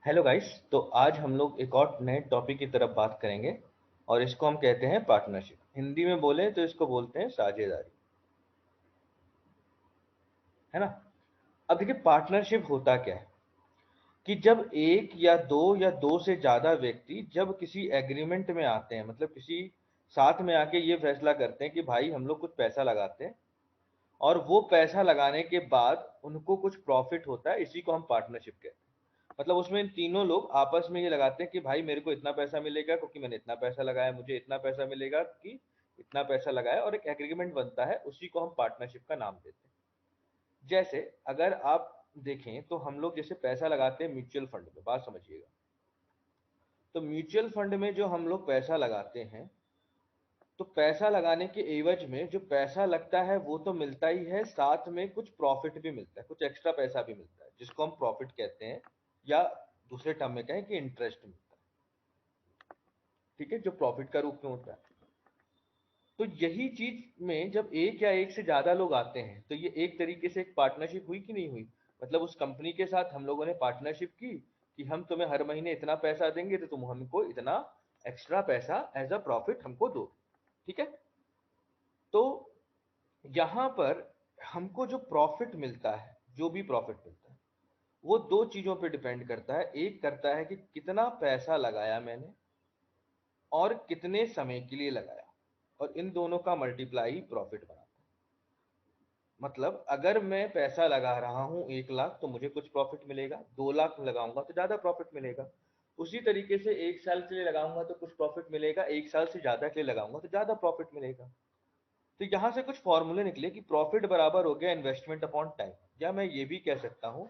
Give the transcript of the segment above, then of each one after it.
Hello guys. तो आज हम लोग एक और नए टॉपिक की तरफ बात करेंगे और इसको हम कहते हैं पार्टनरशिप। हिंदी में बोले तो इसको बोलते हैं साझेदारी, है ना। अब देखिए पार्टनरशिप होता क्या है कि जब एक या दो से ज्यादा व्यक्ति जब किसी एग्रीमेंट में आते हैं, मतलब किसी साथ में आके ये फैसला करते हैं कि भाई हम लोग कुछ पैसा लगाते हैं और वो पैसा लगाने के बाद उनको कुछ प्रॉफिट होता है, इसी को हम पार्टनरशिप कहते हैं। मतलब उसमें इन तीनों लोग आपस में ये लगाते हैं कि भाई मेरे को इतना पैसा मिलेगा क्योंकि मैंने इतना पैसा लगाया, मुझे इतना पैसा मिलेगा कि इतना पैसा लगाया, और एक एग्रीमेंट बनता है, उसी को हम पार्टनरशिप का नाम देते हैं। जैसे अगर आप देखें तो हम लोग जैसे पैसा लगाते हैं म्यूचुअल फंड में, बात समझिएगा। तो म्यूचुअल फंड में जो हम लोग पैसा लगाते हैं, तो पैसा लगाने के एवज में जो पैसा लगता है वो तो मिलता ही है, साथ में कुछ प्रॉफिट भी मिलता है, कुछ एक्स्ट्रा पैसा भी मिलता है जिसको हम प्रॉफिट कहते हैं, या दूसरे टर्म में कहें कि इंटरेस्ट मिलता है। ठीक है, जो प्रॉफिट का रूप में होता है। तो यही चीज में जब एक या एक से ज्यादा लोग आते हैं तो ये एक तरीके से एक पार्टनरशिप हुई कि नहीं हुई। मतलब उस कंपनी के साथ हम लोगों ने पार्टनरशिप की कि हम तुम्हें हर महीने इतना पैसा देंगे तो तुम हमको इतना एक्स्ट्रा पैसा एज अ प्रॉफिट हमको दो। ठीक है। तो यहाँ पर हमको जो प्रॉफिट मिलता है, जो भी प्रॉफिट मिलता है, वो दो चीजों पे डिपेंड करता है। एक करता है कि कितना पैसा लगाया मैंने और कितने समय के लिए लगाया, और इन दोनों का मल्टीप्लाई प्रॉफिट बनाता है। मतलब अगर मैं पैसा लगा रहा हूं 1 लाख तो मुझे कुछ प्रॉफिट मिलेगा, 2 लाख लगाऊंगा तो ज्यादा प्रॉफिट मिलेगा। उसी तरीके से 1 साल के लिए लगाऊंगा तो कुछ प्रॉफिट मिलेगा, 1 साल से ज्यादा के लिए लगाऊंगा तो ज्यादा प्रॉफिट मिलेगा। तो यहां से कुछ फॉर्मूले निकले कि प्रॉफिट बराबर हो गया इन्वेस्टमेंट अपॉन टाइम। या मैं ये भी कह सकता हूं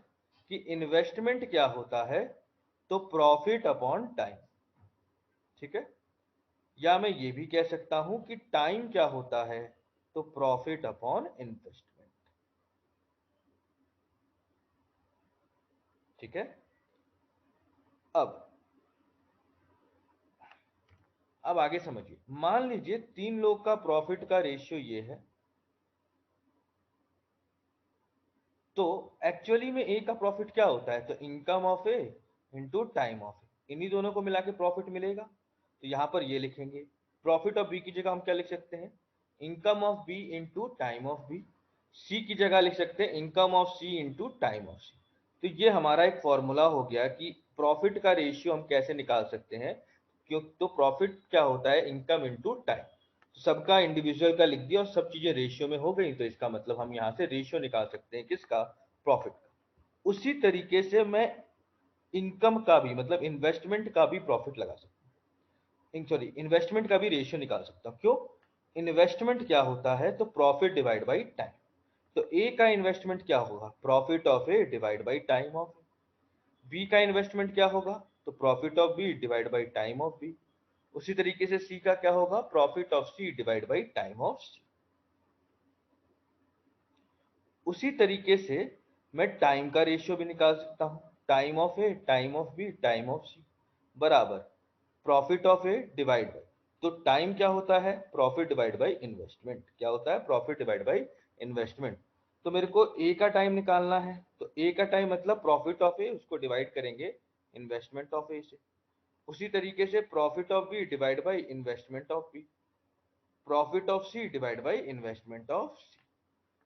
कि इन्वेस्टमेंट क्या होता है, तो प्रॉफिट अपॉन टाइम। ठीक है। या मैं ये भी कह सकता हूं कि टाइम क्या होता है, तो प्रॉफिट अपॉन इन्वेस्टमेंट। ठीक है। अब अब आगे समझिए। मान लीजिए तीन लोग का प्रॉफिट का रेशियो ये है, तो एक्चुअली में ए का प्रॉफिट क्या होता है, तो income of A into time of A, इन्हीं दोनों को मिला के प्रॉफिट मिलेगा। तो यहां पर ये लिखेंगे, प्रॉफिट ऑफ बी की जगह हम क्या लिख सकते हैं, income of B into time of B. C की जगह लिख सकते हैं income of C into time of C. तो ये हमारा एक फॉर्मूला हो गया कि प्रॉफिट का रेशियो हम कैसे निकाल सकते हैं। क्यों, तो प्रॉफिट क्या होता है, इनकम इंटू टाइम। सबका इंडिविजुअल का लिख दिया और सब चीजें रेशियो में हो गई, तो इसका मतलब हम यहाँ से रेशियो निकाल सकते हैं किसका, प्रॉफिट का। उसी तरीके से मैं इनकम का भी, मतलब इन्वेस्टमेंट का भी प्रॉफिट लगा सकता हूँ, सॉरी इन्वेस्टमेंट का भी रेशियो निकाल सकता हूँ। क्यों, इन्वेस्टमेंट क्या होता है, तो प्रॉफिट डिवाइड बाई टाइम। तो ए का इन्वेस्टमेंट क्या होगा, profit of A divide by time of A. B का इन्वेस्टमेंट क्या होगा, तो profit of B divide by time of B. उसी तरीके से सी का क्या होगा, profit of C divide by time of C. उसी तरीके से मैं टाइम का रेशियो भी निकाल सकता हूं, time of A time of B time of C बराबर profit of A divide by, तो टाइम क्या होता है, प्रॉफिट डिवाइड बाई इन्वेस्टमेंट, क्या होता है, प्रॉफिट डिवाइड बाई इन्वेस्टमेंट। तो मेरे को ए का टाइम निकालना है, तो ए का टाइम मतलब प्रॉफिट ऑफ ए, उसको डिवाइड करेंगे इन्वेस्टमेंट ऑफ ए से। उसी तरीके से profit of B divide by investment of B, profit of C divide by investment of C.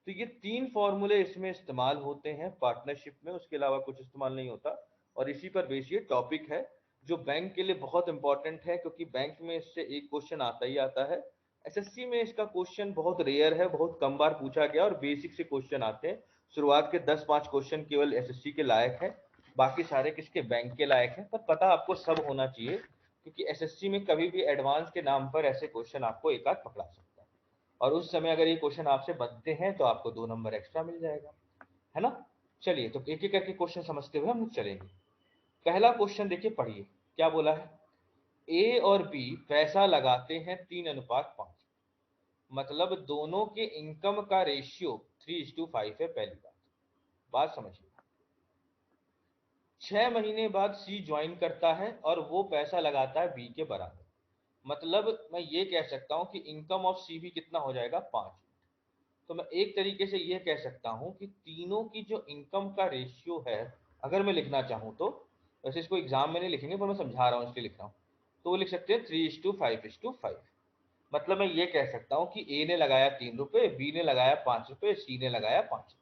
तो ये तीन फॉर्मूले इसमें इस्तेमाल होते हैं पार्टनरशिप में, उसके अलावा कुछ इस्तेमाल नहीं होता। और इसी पर बेस ये टॉपिक है जो बैंक के लिए बहुत इंपॉर्टेंट है, क्योंकि बैंक में इससे एक क्वेश्चन आता ही आता है। एसएससी में इसका क्वेश्चन बहुत रेयर है, बहुत कम बार पूछा गया, और बेसिक से क्वेश्चन आते हैं। शुरुआत के 10-5 क्वेश्चन केवल एसएससी के लायक है, बाकी सारे किसके, बैंक के लायक है। पर पता आपको सब होना चाहिए, क्योंकि एसएससी में कभी भी एडवांस के नाम पर ऐसे क्वेश्चन आपको एक आध पकड़ा सकता है। और उस समय अगर ये क्वेश्चन आपसे बनते हैं तो आपको 2 नंबर एक्स्ट्रा मिल जाएगा, है ना। चलिए तो एक एक करके क्वेश्चन समझते हुए हम चलेंगे। पहला क्वेश्चन देखिए, पढ़िए क्या बोला है। ए और बी पैसा लगाते हैं 3:5, मतलब दोनों के इनकम का रेशियो 3:5 है। पहली बात, बात समझिए। 6 महीने बाद सी ज्वाइन करता है और वो पैसा लगाता है बी के बराबर। मतलब मैं ये कह सकता हूं कि इनकम ऑफ सी भी कितना हो जाएगा, 5। तो मैं एक तरीके से यह कह सकता हूं कि तीनों की जो इनकम का रेशियो है, अगर मैं लिखना चाहूं तो वैसे इसको एग्जाम में नहीं लिखेंगे पर मैं समझा रहा हूँ इसलिए लिख रहा हूँ। तो वो लिख सकते हैं 3:5:5। मतलब मैं ये कह सकता हूँ कि ए ने लगाया 3 रुपए, बी ने लगाया 5 रुपए, सी ने लगाया 5,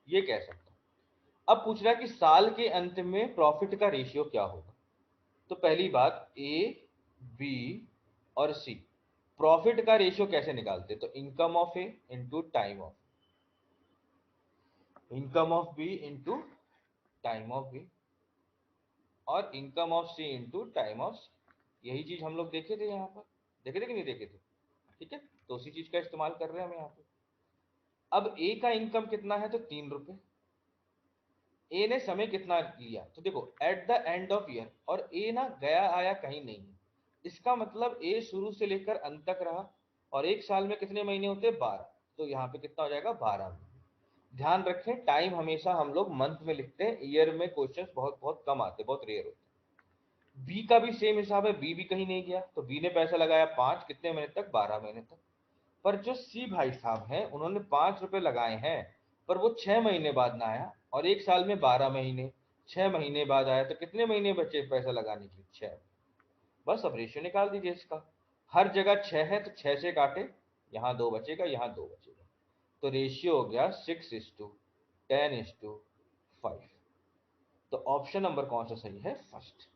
ये कह सकता हूँ। अब पूछ रहा है कि साल के अंत में प्रॉफिट का रेशियो क्या होगा। तो पहली बात, ए, बी और सी प्रॉफिट का रेशियो कैसे निकालते, तो income of A into time of, income of B into time of B, और income of C into time of C. यही चीज हम लोग देखे थे यहाँ पर, देखे थे कि नहीं देखे थे? ठीक है, तो उसी चीज का इस्तेमाल कर रहे हैं हम यहाँ पे। अब ए का इनकम कितना है, तो 3 रुपए। ए ने समय कितना लिया, तो देखो at the end of year, और ए ना गया आया कहीं नहीं है, इसका मतलब ए शुरू से लेकर अंत तक रहा, और एक साल में कितने महीने होते हैं, 12। तो यहाँ पे कितना हो जाएगा, 12। ध्यान रखें टाइम हमेशा हम लोग मंथ में लिखते हैं, ईयर में क्वेश्चंस बहुत बहुत कम आते हैं, बहुत रेयर होते हैं। बी का भी सेम हिसाब है, बी भी कहीं नहीं गया, तो बी ने पैसा लगाया 5, कितने महीने तक, 12 महीने तक। पर जो सी भाई साहब हैं उन्होंने 5 रुपए लगाए हैं, पर वो 6 महीने बाद ना आया, और एक साल में 12 महीने, 6 महीने बाद आया, तो कितने महीने बचे पैसा लगाने के लिए, 6। बस अब रेशियो निकाल दीजिए इसका। हर जगह 6 है तो 6 से काटे, यहाँ 2 बचेगा, यहाँ 2 बचेगा, तो रेशियो हो गया 6:10:5। तो ऑप्शन नंबर कौन सा सही है, फर्स्ट।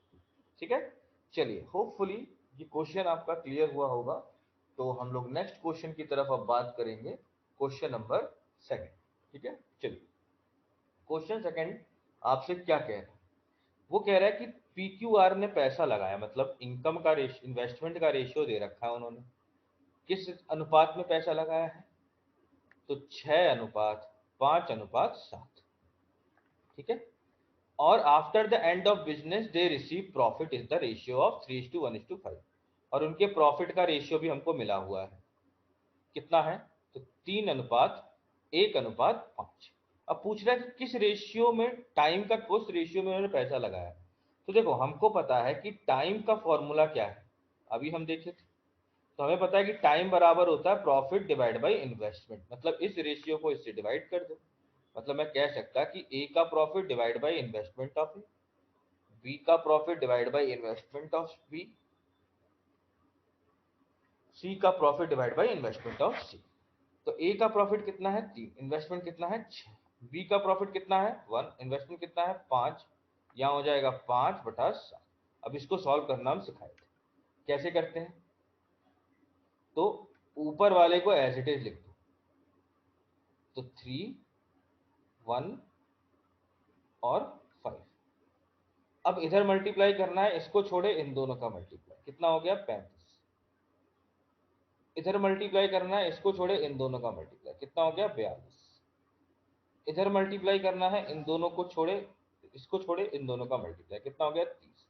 ठीक है, चलिए होपफुली ये क्वेश्चन आपका क्लियर हुआ होगा। तो हम लोग नेक्स्ट क्वेश्चन की तरफ अब बात करेंगे, क्वेश्चन नंबर सेकंड। ठीक है, चलिए क्वेश्चन सेकंड आपसे क्या कह रहा है, वो कह रहा है कि पीक्यूआर ने पैसा लगाया, मतलब इनकम का रेशियो, इन्वेस्टमेंट का रेशियो दे रखा है उन्होंने, किस अनुपात में पैसा लगाया है, तो 6:5:7। ठीक है, और after the end of business they receive profit is the ratio of 3:1:5, और उनके प्रॉफिट का रेशियो भी हमको मिला हुआ है, कितना है, तो 3:1:5। अब पूछ रहा है कि किस रेशियो में, टाइम का उस रेशियो में उन्होंने पैसा लगाया। तो देखो हमको पता है कि टाइम का फॉर्मूला क्या है, अभी हम देखे थे। तो हमें पता है कि टाइम बराबर होता है प्रॉफिट डिवाइड बाय इन्वेस्टमेंट, मतलब इस रेशियो को इससे डिवाइड कर दो। मतलब मैं कह सकता कि ए का profit divide by investment of A, B का profit divide by investment of B, C का profit divide by investment of C. तो ए का प्रॉफिट कितना है, 3, इन्वेस्टमेंट कितना है, 6। बी का प्रॉफिट कितना है, 1, इन्वेस्टमेंट कितना है, 5। यहाँ हो जाएगा 5/7। अब इसको सॉल्व करना हम सिखाए थे, कैसे करते हैं, तो ऊपर वाले को एज इट इज लिख दो, तो 3, 1 और 5। अब इधर मल्टीप्लाई करना है, इसको छोड़े इन दोनों का मल्टीप्लाई, कितना हो गया, 35। इधर मल्टीप्लाई करना है, इसको छोड़े इन दोनों का मल्टीप्लाई, कितना हो गया, 42। इधर मल्टीप्लाई करना है, इन दोनों को छोड़े, इसको छोड़े इन दोनों का मल्टीप्लाई, कितना हो गया, 30।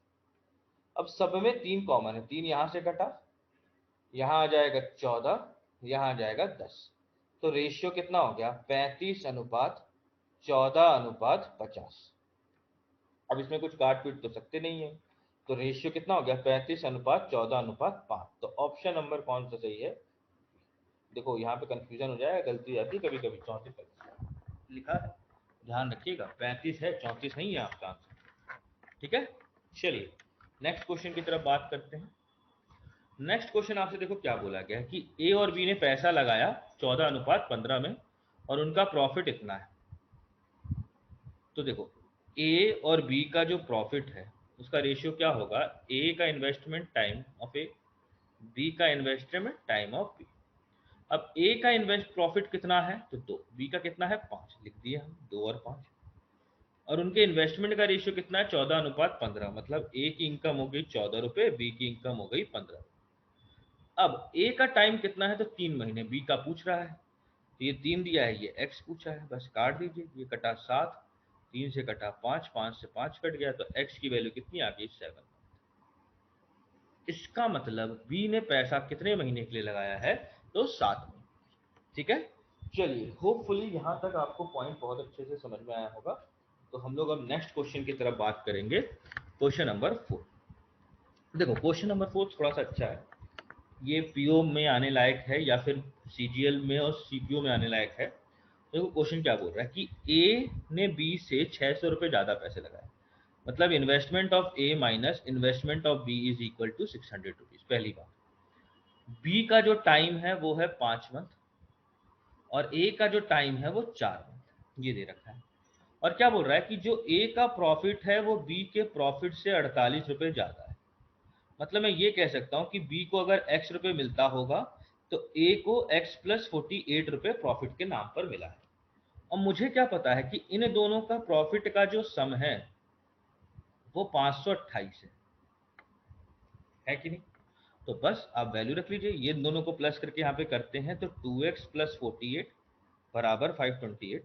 अब सब में 3 कॉमन है, 3 यहां से कटा, यहां आ जाएगा 14, यहां आ जाएगा 10। तो रेशियो कितना हो गया, 35:14:50। अब इसमें कुछ काट पीट तो सकते नहीं है, तो रेशियो कितना हो गया, 35:14:5। तो ऑप्शन नंबर कौन सा सही है, देखो यहाँ पे कंफ्यूजन हो जाएगा, गलती आती है कभी कभी, 34 लिखा है, ध्यान रखिएगा, 35 है, 34 नहीं है आपका आंसर। ठीक है, चलिए नेक्स्ट क्वेश्चन की तरफ बात करते हैं। नेक्स्ट क्वेश्चन आपसे देखो क्या बोला गया है कि ए और बी ने पैसा लगाया 14:15 में, और उनका प्रॉफिट इतना है। तो देखो ए और बी का जो प्रॉफिट है उसका रेशियो क्या होगा, ए का investment time of A, B का इन्वेस्टमेंट टाइम ऑफ बी। अब ए का इन्वेस्ट प्रॉफिट कितना है, तो 2, बी का कितना है, 5, लिख दिए हम 2 और 5। और उनके इन्वेस्टमेंट का रेशियो कितना है, 14:15, मतलब ए की इनकम हो गई 14 रुपए, बी की इनकम हो गई 15। अब ए का टाइम कितना है, तो 3 महीने, बी का पूछ रहा है, तो ये 3 दिया है, ये एक्स पूछा है, बस काट दीजिए, ये कटा 7, 3 से कटा 5, 5 से 5 कट गया, तो एक्स की वैल्यू कितनी आ गई, 7। इसका मतलब बी ने पैसा कितने महीने के लिए लगाया है, तो 7 महीने। ठीक है, चलिए होपफुली यहां तक आपको पॉइंट बहुत अच्छे से समझ में आया होगा। तो हम लोग अब नेक्स्ट क्वेश्चन की तरफ बात करेंगे, क्वेश्चन नंबर 4। देखो क्वेश्चन नंबर 4 थोड़ा सा अच्छा है, ये पीओ में आने लायक है या फिर सीजीएल में और सीपीओ में आने लायक है। देखो क्वेश्चन क्या बोल रहा है कि ए ने बी से 600 रुपये ज्यादा पैसे लगाए, मतलब investment of A minus investment of B is equal to 600 rupees. पहली बात, बी का जो टाइम है वो है 5 मंथ और ए का जो टाइम है वो 4 मंथ, ये दे रखा है। और क्या बोल रहा है कि जो ए का प्रॉफिट है वो बी के प्रॉफिट से 48 रुपये ज्यादा है। मतलब मैं ये कह सकता हूं कि बी को अगर एक्स रुपये मिलता होगा तो ए को एक्स प्लस 48 रुपये प्रॉफिट के नाम पर मिला है। और मुझे क्या पता है कि इन दोनों का प्रॉफिट का जो सम है वो 528 है कि नहीं। तो बस आप वैल्यू रख लीजिए, ये दोनों को प्लस करके यहाँ पे करते हैं तो 2x प्लस 48 बराबर 528।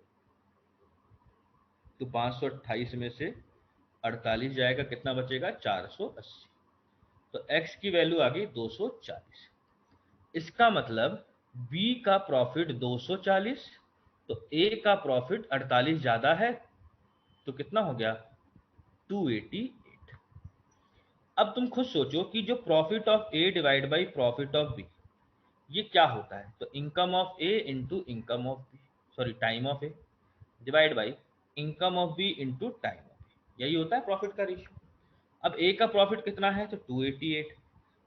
तो 528 में से 48 जाएगा, कितना बचेगा 480। तो x की वैल्यू आ गई 240। इसका मतलब b का प्रॉफिट 240, तो a का प्रॉफिट 48 ज्यादा है, तो कितना हो गया 288। अब तुम खुद सोचो कि जो profit of A divide by profit of B ये क्या होता है। तो income of A into income of B, sorry time of A divide by income of B into time of B, यही होता है प्रॉफिट का रेशियो। अब ए का प्रॉफिट कितना है तो 288,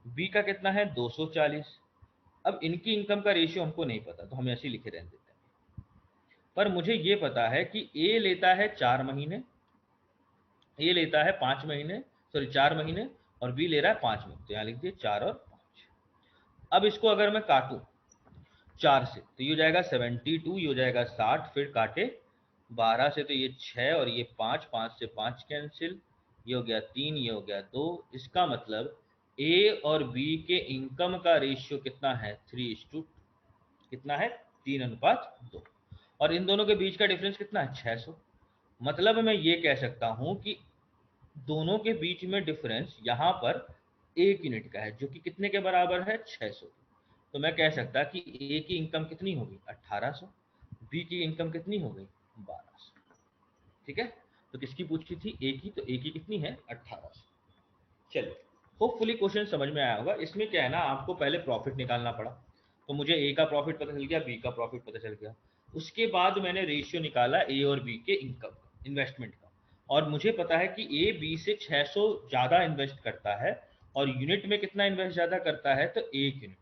बी का कितना है 240। अब इनकी इनकम का रेशियो हमको नहीं पता तो हम ऐसे ही लिखे रहने देते हैं। पर मुझे ये पता है कि ए लेता है 4 महीने, ए लेता है 5 महीने, सॉरी 4 महीने, और बी ले रहा है 5 महीने। तो यहाँ लिख दिए 4 और 5। अब इसको अगर मैं काटूं 4 से तो ये हो जाएगा 72, ये हो जाएगा 60, फिर काटे 12 से तो ये 6 और ये 5, 5 से 5 कैंसिल, ये हो गया 3, ये हो गया 2। इसका मतलब ए और बी के इनकम का रेशियो कितना है 3:2, कितना है 3:2। और इन दोनों के बीच का डिफरेंस कितना है 600। मतलब मैं ये कह सकता हूं कि दोनों के बीच में डिफरेंस यहाँ पर 1 यूनिट का है, जो कि कितने के बराबर है 600। तो मैं कह सकता कि ए की इनकम कितनी होगी 1800, बी की इनकम कितनी हो गई 1200। ठीक है, तो किसकी पूछी थी ए की, तो ए की कितनी है 1800। चलिए, होपफुली क्वेश्चन समझ में आया होगा। इसमें क्या है ना, आपको पहले प्रॉफिट निकालना पड़ा, तो मुझे ए का प्रॉफिट पता चल गया, बी का प्रॉफिट पता चल गया। उसके बाद मैंने रेशियो निकाला ए और बी के इनकम का, इन्वेस्टमेंट का, और मुझे पता है कि ए बी से 600 ज्यादा इन्वेस्ट करता है और यूनिट में कितना इन्वेस्ट ज्यादा करता है तो 1 यूनिट।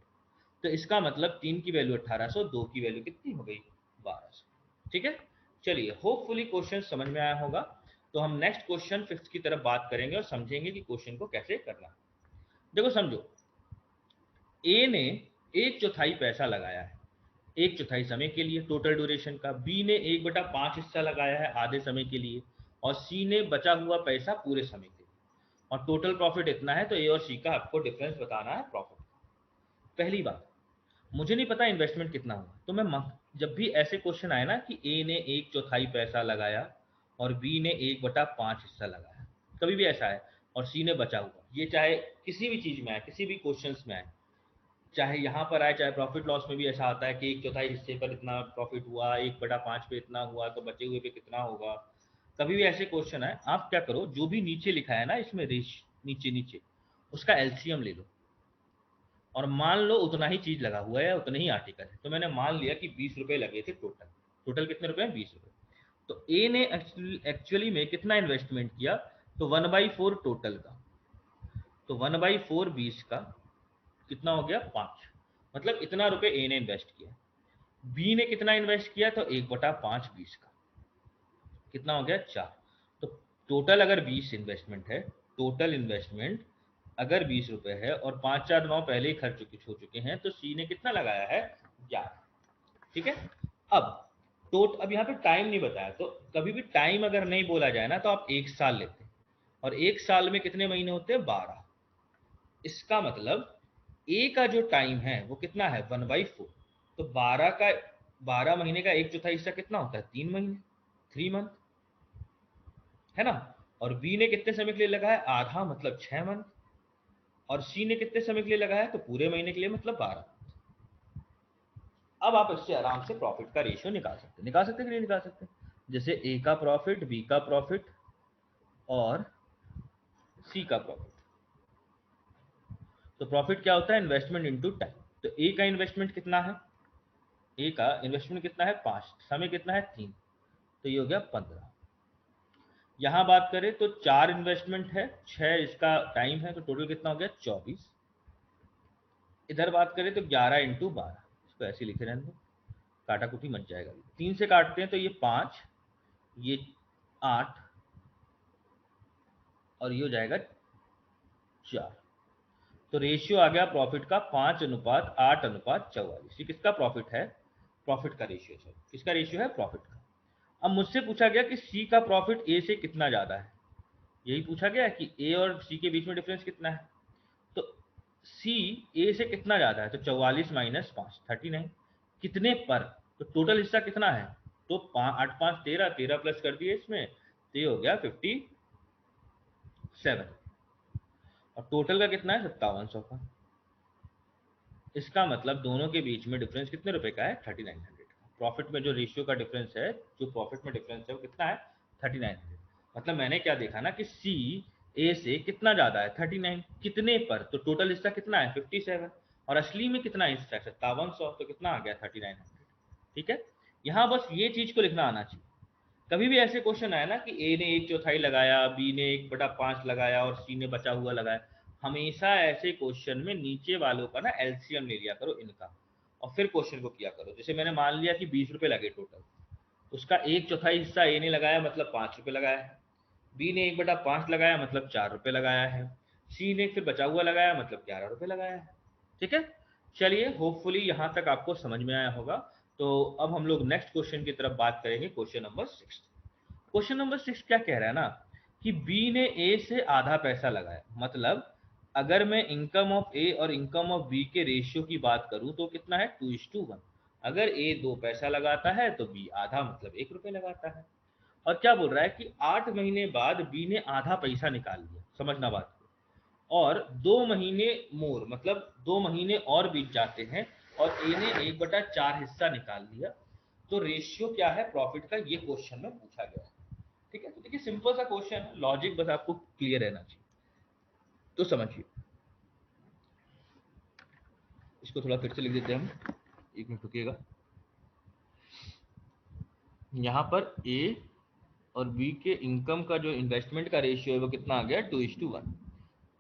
तो इसका मतलब 3 की वैल्यू 1800, 2 की वैल्यू कितनी हो गई 1200। ठीक है, चलिए होपफुली क्वेश्चन समझ में आया होगा। तो हम नेक्स्ट क्वेश्चन फिफ्थ की तरफ बात करेंगे और समझेंगे कि क्वेश्चन को कैसे करना है। देखो समझो, ए ने 1/4 पैसा लगाया है 1/4 समय के लिए टोटल ड्यूरेशन का, बी ने 1/5 हिस्सा लगाया है आधे समय के लिए, और सी ने बचा हुआ पैसा पूरे समय के लिए। और टोटल प्रॉफिट इतना है, तो ए और सी का आपको डिफरेंस बताना है प्रॉफिट। पहली बात, मुझे नहीं पता इन्वेस्टमेंट कितना हुआ, तो मैं जब भी ऐसे क्वेश्चन आए ना कि ए ने 1/4 पैसा लगाया और बी ने 1/5 हिस्सा लगाया, कभी भी ऐसा है, और सी ने बचा हुआ, ये चाहे किसी भी चीज में आए, किसी भी क्वेश्चन में आए, चाहे यहाँ पर आए चाहे प्रॉफिट लॉस में भी ऐसा आता है कि 1/4 हिस्से पर इतना प्रॉफिट हुआ, 1/5 पे इतना हुआ, तो बचे हुए पे कितना होगा। कभी भी ऐसे क्वेश्चन आए, आप क्या करो, जो भी नीचे लिखा है ना इसमें रेश, नीचे नीचे उसका एलसीएम ले लो, और मान लो उतना ही चीज लगा हुआ है, उतने ही आर्टिकल है। तो मैंने मान लिया कि 20 रुपए लगे थे टोटल, टोटल कितने रुपए हैं 20 रुपए। तो ए ने एक्चुअली में कितना इन्वेस्टमेंट किया, तो 1/4 टोटल का, तो 1/4 20 का कितना हो गया 5, मतलब इतना रुपए ए ने इन्वेस्ट किया। बी ने कितना इन्वेस्ट किया, तो 1/5 20 का कितना हो गया 4। तो टोटल अगर 20 इन्वेस्टमेंट है, टोटल इन्वेस्टमेंट अगर 20 रुपए है और 5 4 9 पहले ही खर्च हो चुके हैं, तो सी ने कितना लगाया है 11। ठीक है, अब अब यहाँ पे टाइम नहीं बताया, तो कभी भी टाइम अगर नहीं बोला जाए ना तो आप 1 साल लेते हैं, और 1 साल में कितने महीने होते हैं 12। इसका मतलब ए का जो टाइम है वो कितना है 1/4। तो 12 महीने का 1/4 हिस्सा कितना होता है 3 महीने, 3 मंथ, है ना। और बी ने कितने समय के लिए लगाया आधा, मतलब 6 मंथ, और सी ने कितने समय के लिए लगाया तो पूरे महीने के लिए, मतलब 12। अब आप इससे आराम से प्रॉफिट का रेशियो निकाल सकते कि नहीं निकाल सकते। जैसे ए का प्रॉफिट, बी का प्रॉफिट और सी का प्रॉफिट। तो प्रॉफिट क्या होता है इन्वेस्टमेंट इनटू टाइम। तो ए का इन्वेस्टमेंट कितना है, ए का इन्वेस्टमेंट कितना है 5, समय कितना है 3, तो ये हो गया 15। यहां बात करें तो 4 इन्वेस्टमेंट है, 6 इसका टाइम है, तो टोटल कितना हो गया 24। इधर बात करें तो 11 इंटू 12, इसको ऐसे लिखे रहने दो, काटा कुटी मच जाएगा। 3 से काटते हैं तो ये 5, ये 8 और ये हो जाएगा 4। तो रेशियो आ गया प्रॉफिट का 5:8:44। ये किसका प्रॉफिट है? प्रॉफिट का रेशियो है। किसका रेशियो है? प्रॉफिट का। अब मुझसे पूछा गया कि सी का प्रॉफिट ए से कितना ज्यादा है, यही पूछा गया कि ए और सी के बीच में डिफरेंस कितना है। तो सी ए से कितना ज्यादा है, तो 44 माइनस 5 39। कितने पर? तो टोटल हिस्सा कितना है, तो 8 5 13, 13 प्लस कर दिए इसमें, तो ये हो गया 57। और टोटल का कितना है 5700 का। इसका मतलब दोनों के बीच में डिफरेंस कितने रुपए का है? 3900 का। प्रॉफिट में जो रेशियो का डिफरेंस है, जो प्रॉफिट में डिफरेंस है वो कितना है? 3900। मतलब मैंने क्या देखा ना कि सी ए से कितना ज्यादा है? 39। कितने पर? तो टोटल हिस्सा कितना है? 57। और असली में कितना हिस्सा है? 5700। तो कितना आ गया? 3900। ठीक है, यहां बस ये चीज को लिखना आना चाहिए। कभी भी ऐसे क्वेश्चन आया ना कि ए ने 1/4 लगाया, बी ने 1/5 लगाया और सी ने बचा हुआ लगाया, हमेशा ऐसे क्वेश्चन में नीचे वालों का ना एलसीएम ले लिया करो इनका, और फिर क्वेश्चन को किया करो। जैसे मैंने मान लिया कि 20 रुपए लगे टोटल, उसका 1/4 हिस्सा ए ने लगाया मतलब 5 रुपए लगाया है, बी ने 1/5 लगाया मतलब 4 रुपए लगाया है, सी ने फिर बचा हुआ लगाया मतलब 11 रुपए लगाया है। ठीक है, चलिए होपफुली यहां तक आपको समझ में आया होगा। तो अब हम लोग नेक्स्ट क्वेश्चन की तरफ बात करेंगे, क्वेश्चन नंबर 6। क्वेश्चन नंबर 6 क्या कह रहा है ना कि बी ने ए से आधा पैसा लगाया, मतलब अगर मैं इनकम ऑफ ए और इनकम ऑफ बी के रेशियो की बात करूं तो कितना है? 2:1। अगर ए 2 पैसा लगाता है तो बी आधा, मतलब 1 रुपए लगाता है। और क्या बोल रहा है कि 8 महीने बाद बी ने आधा पैसा निकाल लिया, समझना बात को, और 2 महीने मोर, मतलब 2 महीने और बीत जाते हैं और ए ने 1/4 हिस्सा निकाल लिया, तो रेशियो क्या है प्रॉफिट का, ये क्वेश्चन में पूछा गया है। ठीक है, तो देखिए सिंपल सा क्वेश्चन है, लॉजिक बस आपको क्लियर रहना चाहिए, तो समझिए। इसको थोड़ा फिर से लिख देते हैं हम, एक मिनट रुकिएगा। यहाँ पर ए और बी के इनकम का जो इन्वेस्टमेंट का रेशियो है वो कितना आ गया? 2:1।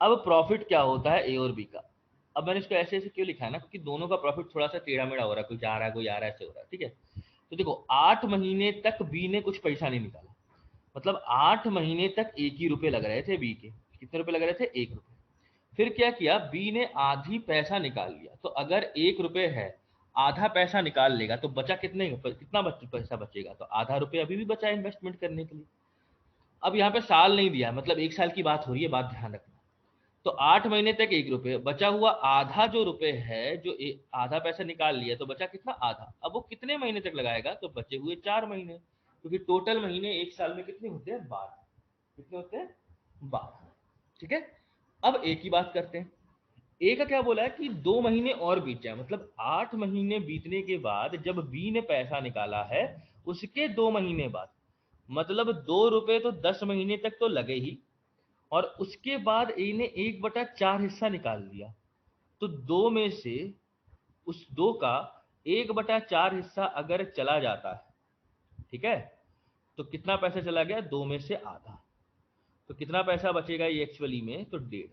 अब प्रॉफिट क्या होता है ए और बी का? अब मैंने इसको ऐसे ऐसे क्यों लिखा है ना, क्योंकि दोनों का प्रॉफिट थोड़ा सा टेढ़ा मेढ़ा हो रहा है, कोई जा रहा है कोई आ रहा है, ऐसे हो रहा है। ठीक है, तो देखो 8 महीने तक बी ने कुछ पैसा नहीं निकाला, मतलब 8 महीने तक एक ही रुपए लग रहे थे बी के। कितने रुपए लग रहे थे? 1 रुपए। फिर क्या किया, बी ने आधी पैसा निकाल लिया, तो अगर 1 रुपए है, आधा पैसा निकाल लेगा तो बचा कितने, कितना पैसा बचेगा? तो आधा रुपए अभी भी बचा इन्वेस्टमेंट करने के लिए। अब यहाँ पे साल नहीं दिया, मतलब 1 साल की बात हो रही है, बात ध्यान रखना। तो 8 महीने तक 1 रुपए बचा हुआ, आधा जो रुपए है, जो आधा पैसा निकाल लिया, तो बचा कितना? आधा। अब वो कितने महीने तक लगाएगा? तो बचे हुए 4 महीने, क्योंकि टोटल महीने एक साल में कितने होते हैं? 12। कितने होते हैं? 12। ठीक है, अब एक ही बात करते हैं। ए का क्या बोला है कि 2 महीने और बीत जाए, मतलब 8 महीने बीतने के बाद जब बी ने पैसा निकाला है, उसके 2 महीने बाद, मतलब 2 रुपए तो 10 महीने तक तो लगे ही, और उसके बाद ए ने 1/4 हिस्सा निकाल लिया, तो दो में से, उस दो का 1/4 हिस्सा अगर चला जाता है, ठीक है, तो कितना पैसा चला गया? 2 में से आधा। तो कितना पैसा बचेगा ये एक्चुअली में? तो 1.5।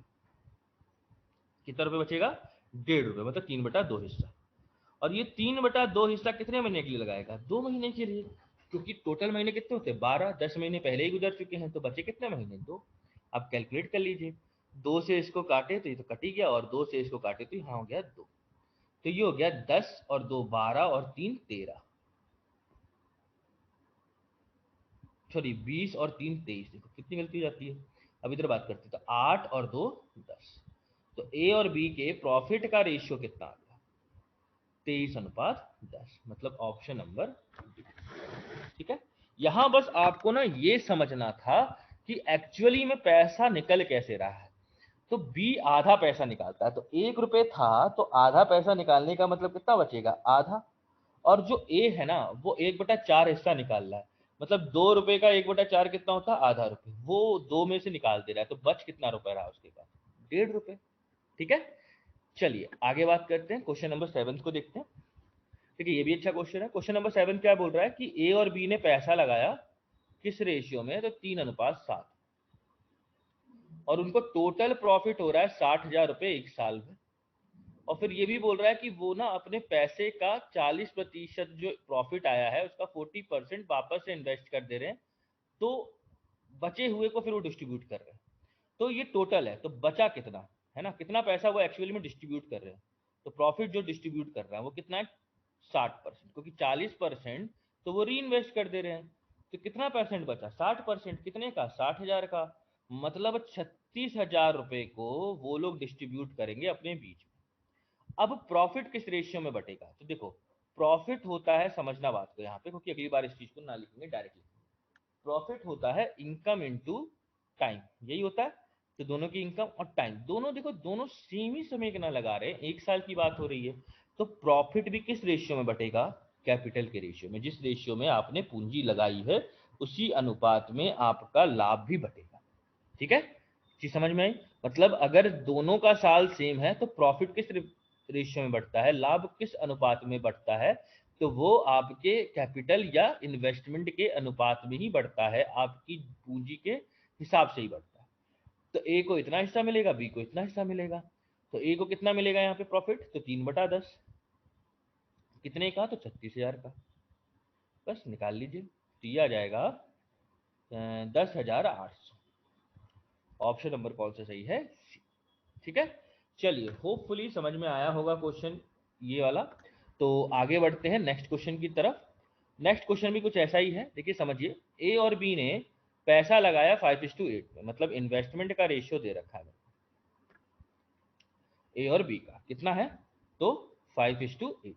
कितना रुपए बचेगा? 1.5 रुपए, मतलब 3/2 हिस्सा। और ये 3/2 हिस्सा कितने महीने के लिए लगाएगा? 2 महीने के लिए, क्योंकि टोटल महीने कितने होते हैं? 12। 10 महीने पहले ही गुजर चुके हैं, तो बचे कितने महीने? 2। आप कैलकुलेट कर लीजिए, 2 से इसको काटे तो ये तो कट ही गया, और 2 से इसको काटे तो यहाँ हो गया 2। तो ये हो गया 10 और 2 12 और 3 13, सॉरी 20 और 3 23। देखो कितनी गलती हो जाती है। अब इधर बात करते हैं, तो 8 और 2 10। तो ए और बी के प्रॉफिट का रेशियो कितना आ गया? 23:10, मतलब ऑप्शन नंबर। ठीक है, यहां बस आपको ना ये समझना था कि एक्चुअली में पैसा निकल कैसे रहा है। तो बी आधा पैसा निकालता है, तो 1 रुपए था तो आधा पैसा निकालने का मतलब कितना बचेगा? आधा। और जो ए है ना, वो 1/4 हिस्सा निकाल रहा है, मतलब 2 रुपए का 1/4 कितना होता है? आधा रुपए। वो 2 में से निकाल दे रहा है, तो बच कितना रुपए रहा उसके पास? 1.5 रुपए। ठीक है, चलिए आगे बात करते हैं, क्वेश्चन नंबर 7 को देखते हैं। ठीक है, ये भी अच्छा क्वेश्चन है। क्वेश्चन नंबर 7 क्या बोल रहा है कि ए और बी ने पैसा लगाया, किस रेशियो में, तो 3:7, और उनको टोटल प्रॉफिट हो रहा है 60,000 रुपए एक साल में। और फिर ये भी बोल रहा है कि वो ना अपने पैसे का 40% जो प्रॉफिट आया है उसका 40% वापस से इन्वेस्ट कर दे रहे हैं, तो बचे हुए को फिर वो डिस्ट्रीब्यूट कर रहे हैं। तो ये टोटल है, तो बचा कितना है ना, कितना पैसा वो एक्चुअली में डिस्ट्रीब्यूट कर रहे हैं। तो प्रॉफिट जो डिस्ट्रीब्यूट कर रहा है वो कितना है, 60%, क्योंकि 40% तो वो री इन्वेस्ट कर दे रहे हैं। तो कितना परसेंट बचा, 60%, कितने का, 60,000 का। मतलब 36,000 रुपए को वो लोग डिस्ट्रीब्यूट करेंगे अपने बीच में। अब प्रॉफिट किस रेशियो में बटेगा, तो देखो प्रॉफिट होता है, समझना बात को यहाँ पे, क्योंकि अगली बार इस चीज को ना लिखेंगे, डायरेक्ट लिखेंगे। प्रॉफिट होता है इनकम इनटू टाइम, यही होता है। तो दोनों की इनकम और टाइम दोनों, देखो दोनों सेम ही समय के ना लगा रहे हैं, एक साल की बात हो रही है। तो प्रॉफिट भी किस रेशियो में बटेगा, कैपिटल के रेशियो में। जिस रेशियो में आपने पूंजी लगाई है उसी अनुपात में आपका लाभ भी बटेगा। ठीक है, चीज समझ में आई। मतलब अगर दोनों का साल सेम है तो प्रॉफिट किस रेशियो में बढ़ता है, लाभ किस अनुपात में बढ़ता है, तो वो आपके कैपिटल या इन्वेस्टमेंट के अनुपात में ही बढ़ता है, आपकी पूंजी के हिसाब से ही बढ़ता है। तो ए को इतना हिस्सा मिलेगा, बी को इतना हिस्सा मिलेगा। तो ए को कितना मिलेगा यहाँ पे प्रॉफिट, तो 3/10, कितने का, तो 36,000 का। बस निकाल लीजिए, तो ये आ जाएगा 10,800। ऑप्शन नंबर कौन सा सही है, सी। ठीक है, चलिए होपफुली समझ में आया होगा क्वेश्चन ये वाला। तो आगे बढ़ते हैं नेक्स्ट क्वेश्चन की तरफ। नेक्स्ट क्वेश्चन भी कुछ ऐसा ही है, देखिए समझिए। ए और बी ने पैसा लगाया 5:8 में, मतलब इन्वेस्टमेंट का रेशियो दे रखा है ए और बी का, कितना है, तो 5:8।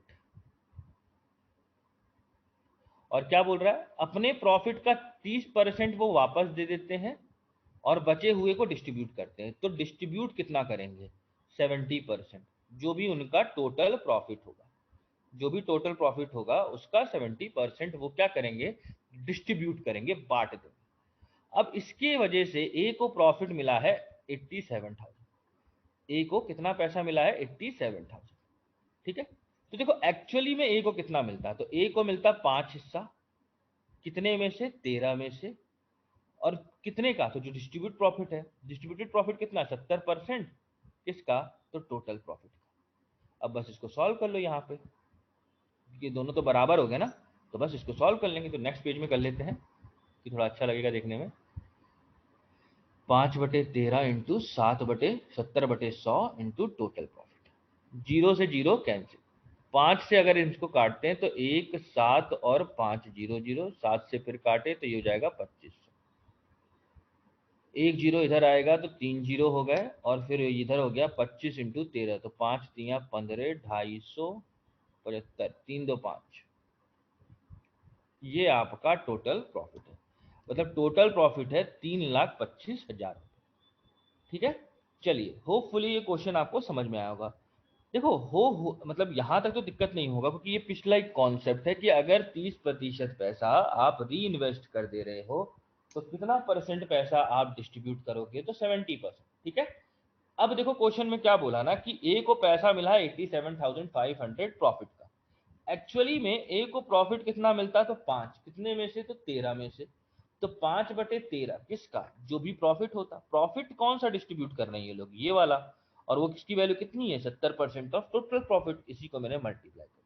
और क्या बोल रहा है, अपने प्रॉफिट का 30% वो वापस दे देते हैं और बचे हुए को डिस्ट्रीब्यूट करते हैं। तो डिस्ट्रीब्यूट कितना करेंगे, 70%। जो भी उनका टोटल प्रॉफिट होगा, जो भी टोटल प्रॉफिट होगा उसका 70% वो क्या करेंगे, डिस्ट्रीब्यूट करेंगे, बांट देंगे। अब इसके वजह से ए को प्रॉफिट मिला है 87,000। ए को कितना पैसा मिला है, 87,000। ठीक है, तो देखो एक्चुअली में ए को कितना मिलता है, तो ए को मिलता 5 हिस्सा, कितने में से, 13 में से। और कितने का, तो जो डिस्ट्रीब्यूट प्रॉफिट है, डिस्ट्रीब्यूटेड प्रॉफिट कितना, 70%, किसका, तो टोटल प्रॉफिट का। अब बस इसको सॉल्व कर लो यहाँ पे, ये दोनों तो बराबर हो गए ना, तो बस इसको सॉल्व कर लेंगे। तो नेक्स्ट पेज में कर लेते हैं कि थोड़ा अच्छा लगेगा देखने में। 5/13 into 7/70/100 into total profit, zero से जीरो कैंसिल। 5 से अगर इसको काटते हैं तो 1 7 और 5 0 0, 7 से फिर काटे तो ये हो जाएगा 2500। एक जीरो इधर आएगा तो 3 जीरो हो गए, और फिर इधर हो गया 25 इंटू 13, तो 5 3 15, 250, 3 2 5। ये आपका टोटल प्रॉफिट है, मतलब टोटल प्रॉफिट है 3,25,000। ठीक है, चलिए होपफुली ये क्वेश्चन आपको समझ में आया होगा। देखो हो मतलब यहाँ तक तो दिक्कत नहीं होगा, क्योंकि ये पिछला एक कॉन्सेप्ट है कि अगर 30% पैसा आप री इन्वेस्ट कर दे रहे हो तो कितना परसेंट पैसा आप डिस्ट्रीब्यूट करोगे, तो 70%। ठीक है, अब देखो क्वेश्चन में क्या बोला ना कि ए को पैसा मिला है 87,500 प्रॉफिट का। एक्चुअली में ए को प्रॉफिट कितना मिलता है, तो 5, कितने में से, तो 13 में से। तो 5/13 किसका, जो भी प्रॉफिट होता, प्रॉफिट कौन सा डिस्ट्रीब्यूट कर रहे हैं ये लोग, ये वाला। और वो किसकी वैल्यू कितनी है, 70% ऑफ टोटल प्रॉफिट, इसी को मैंने मल्टीप्लाई कर दिया।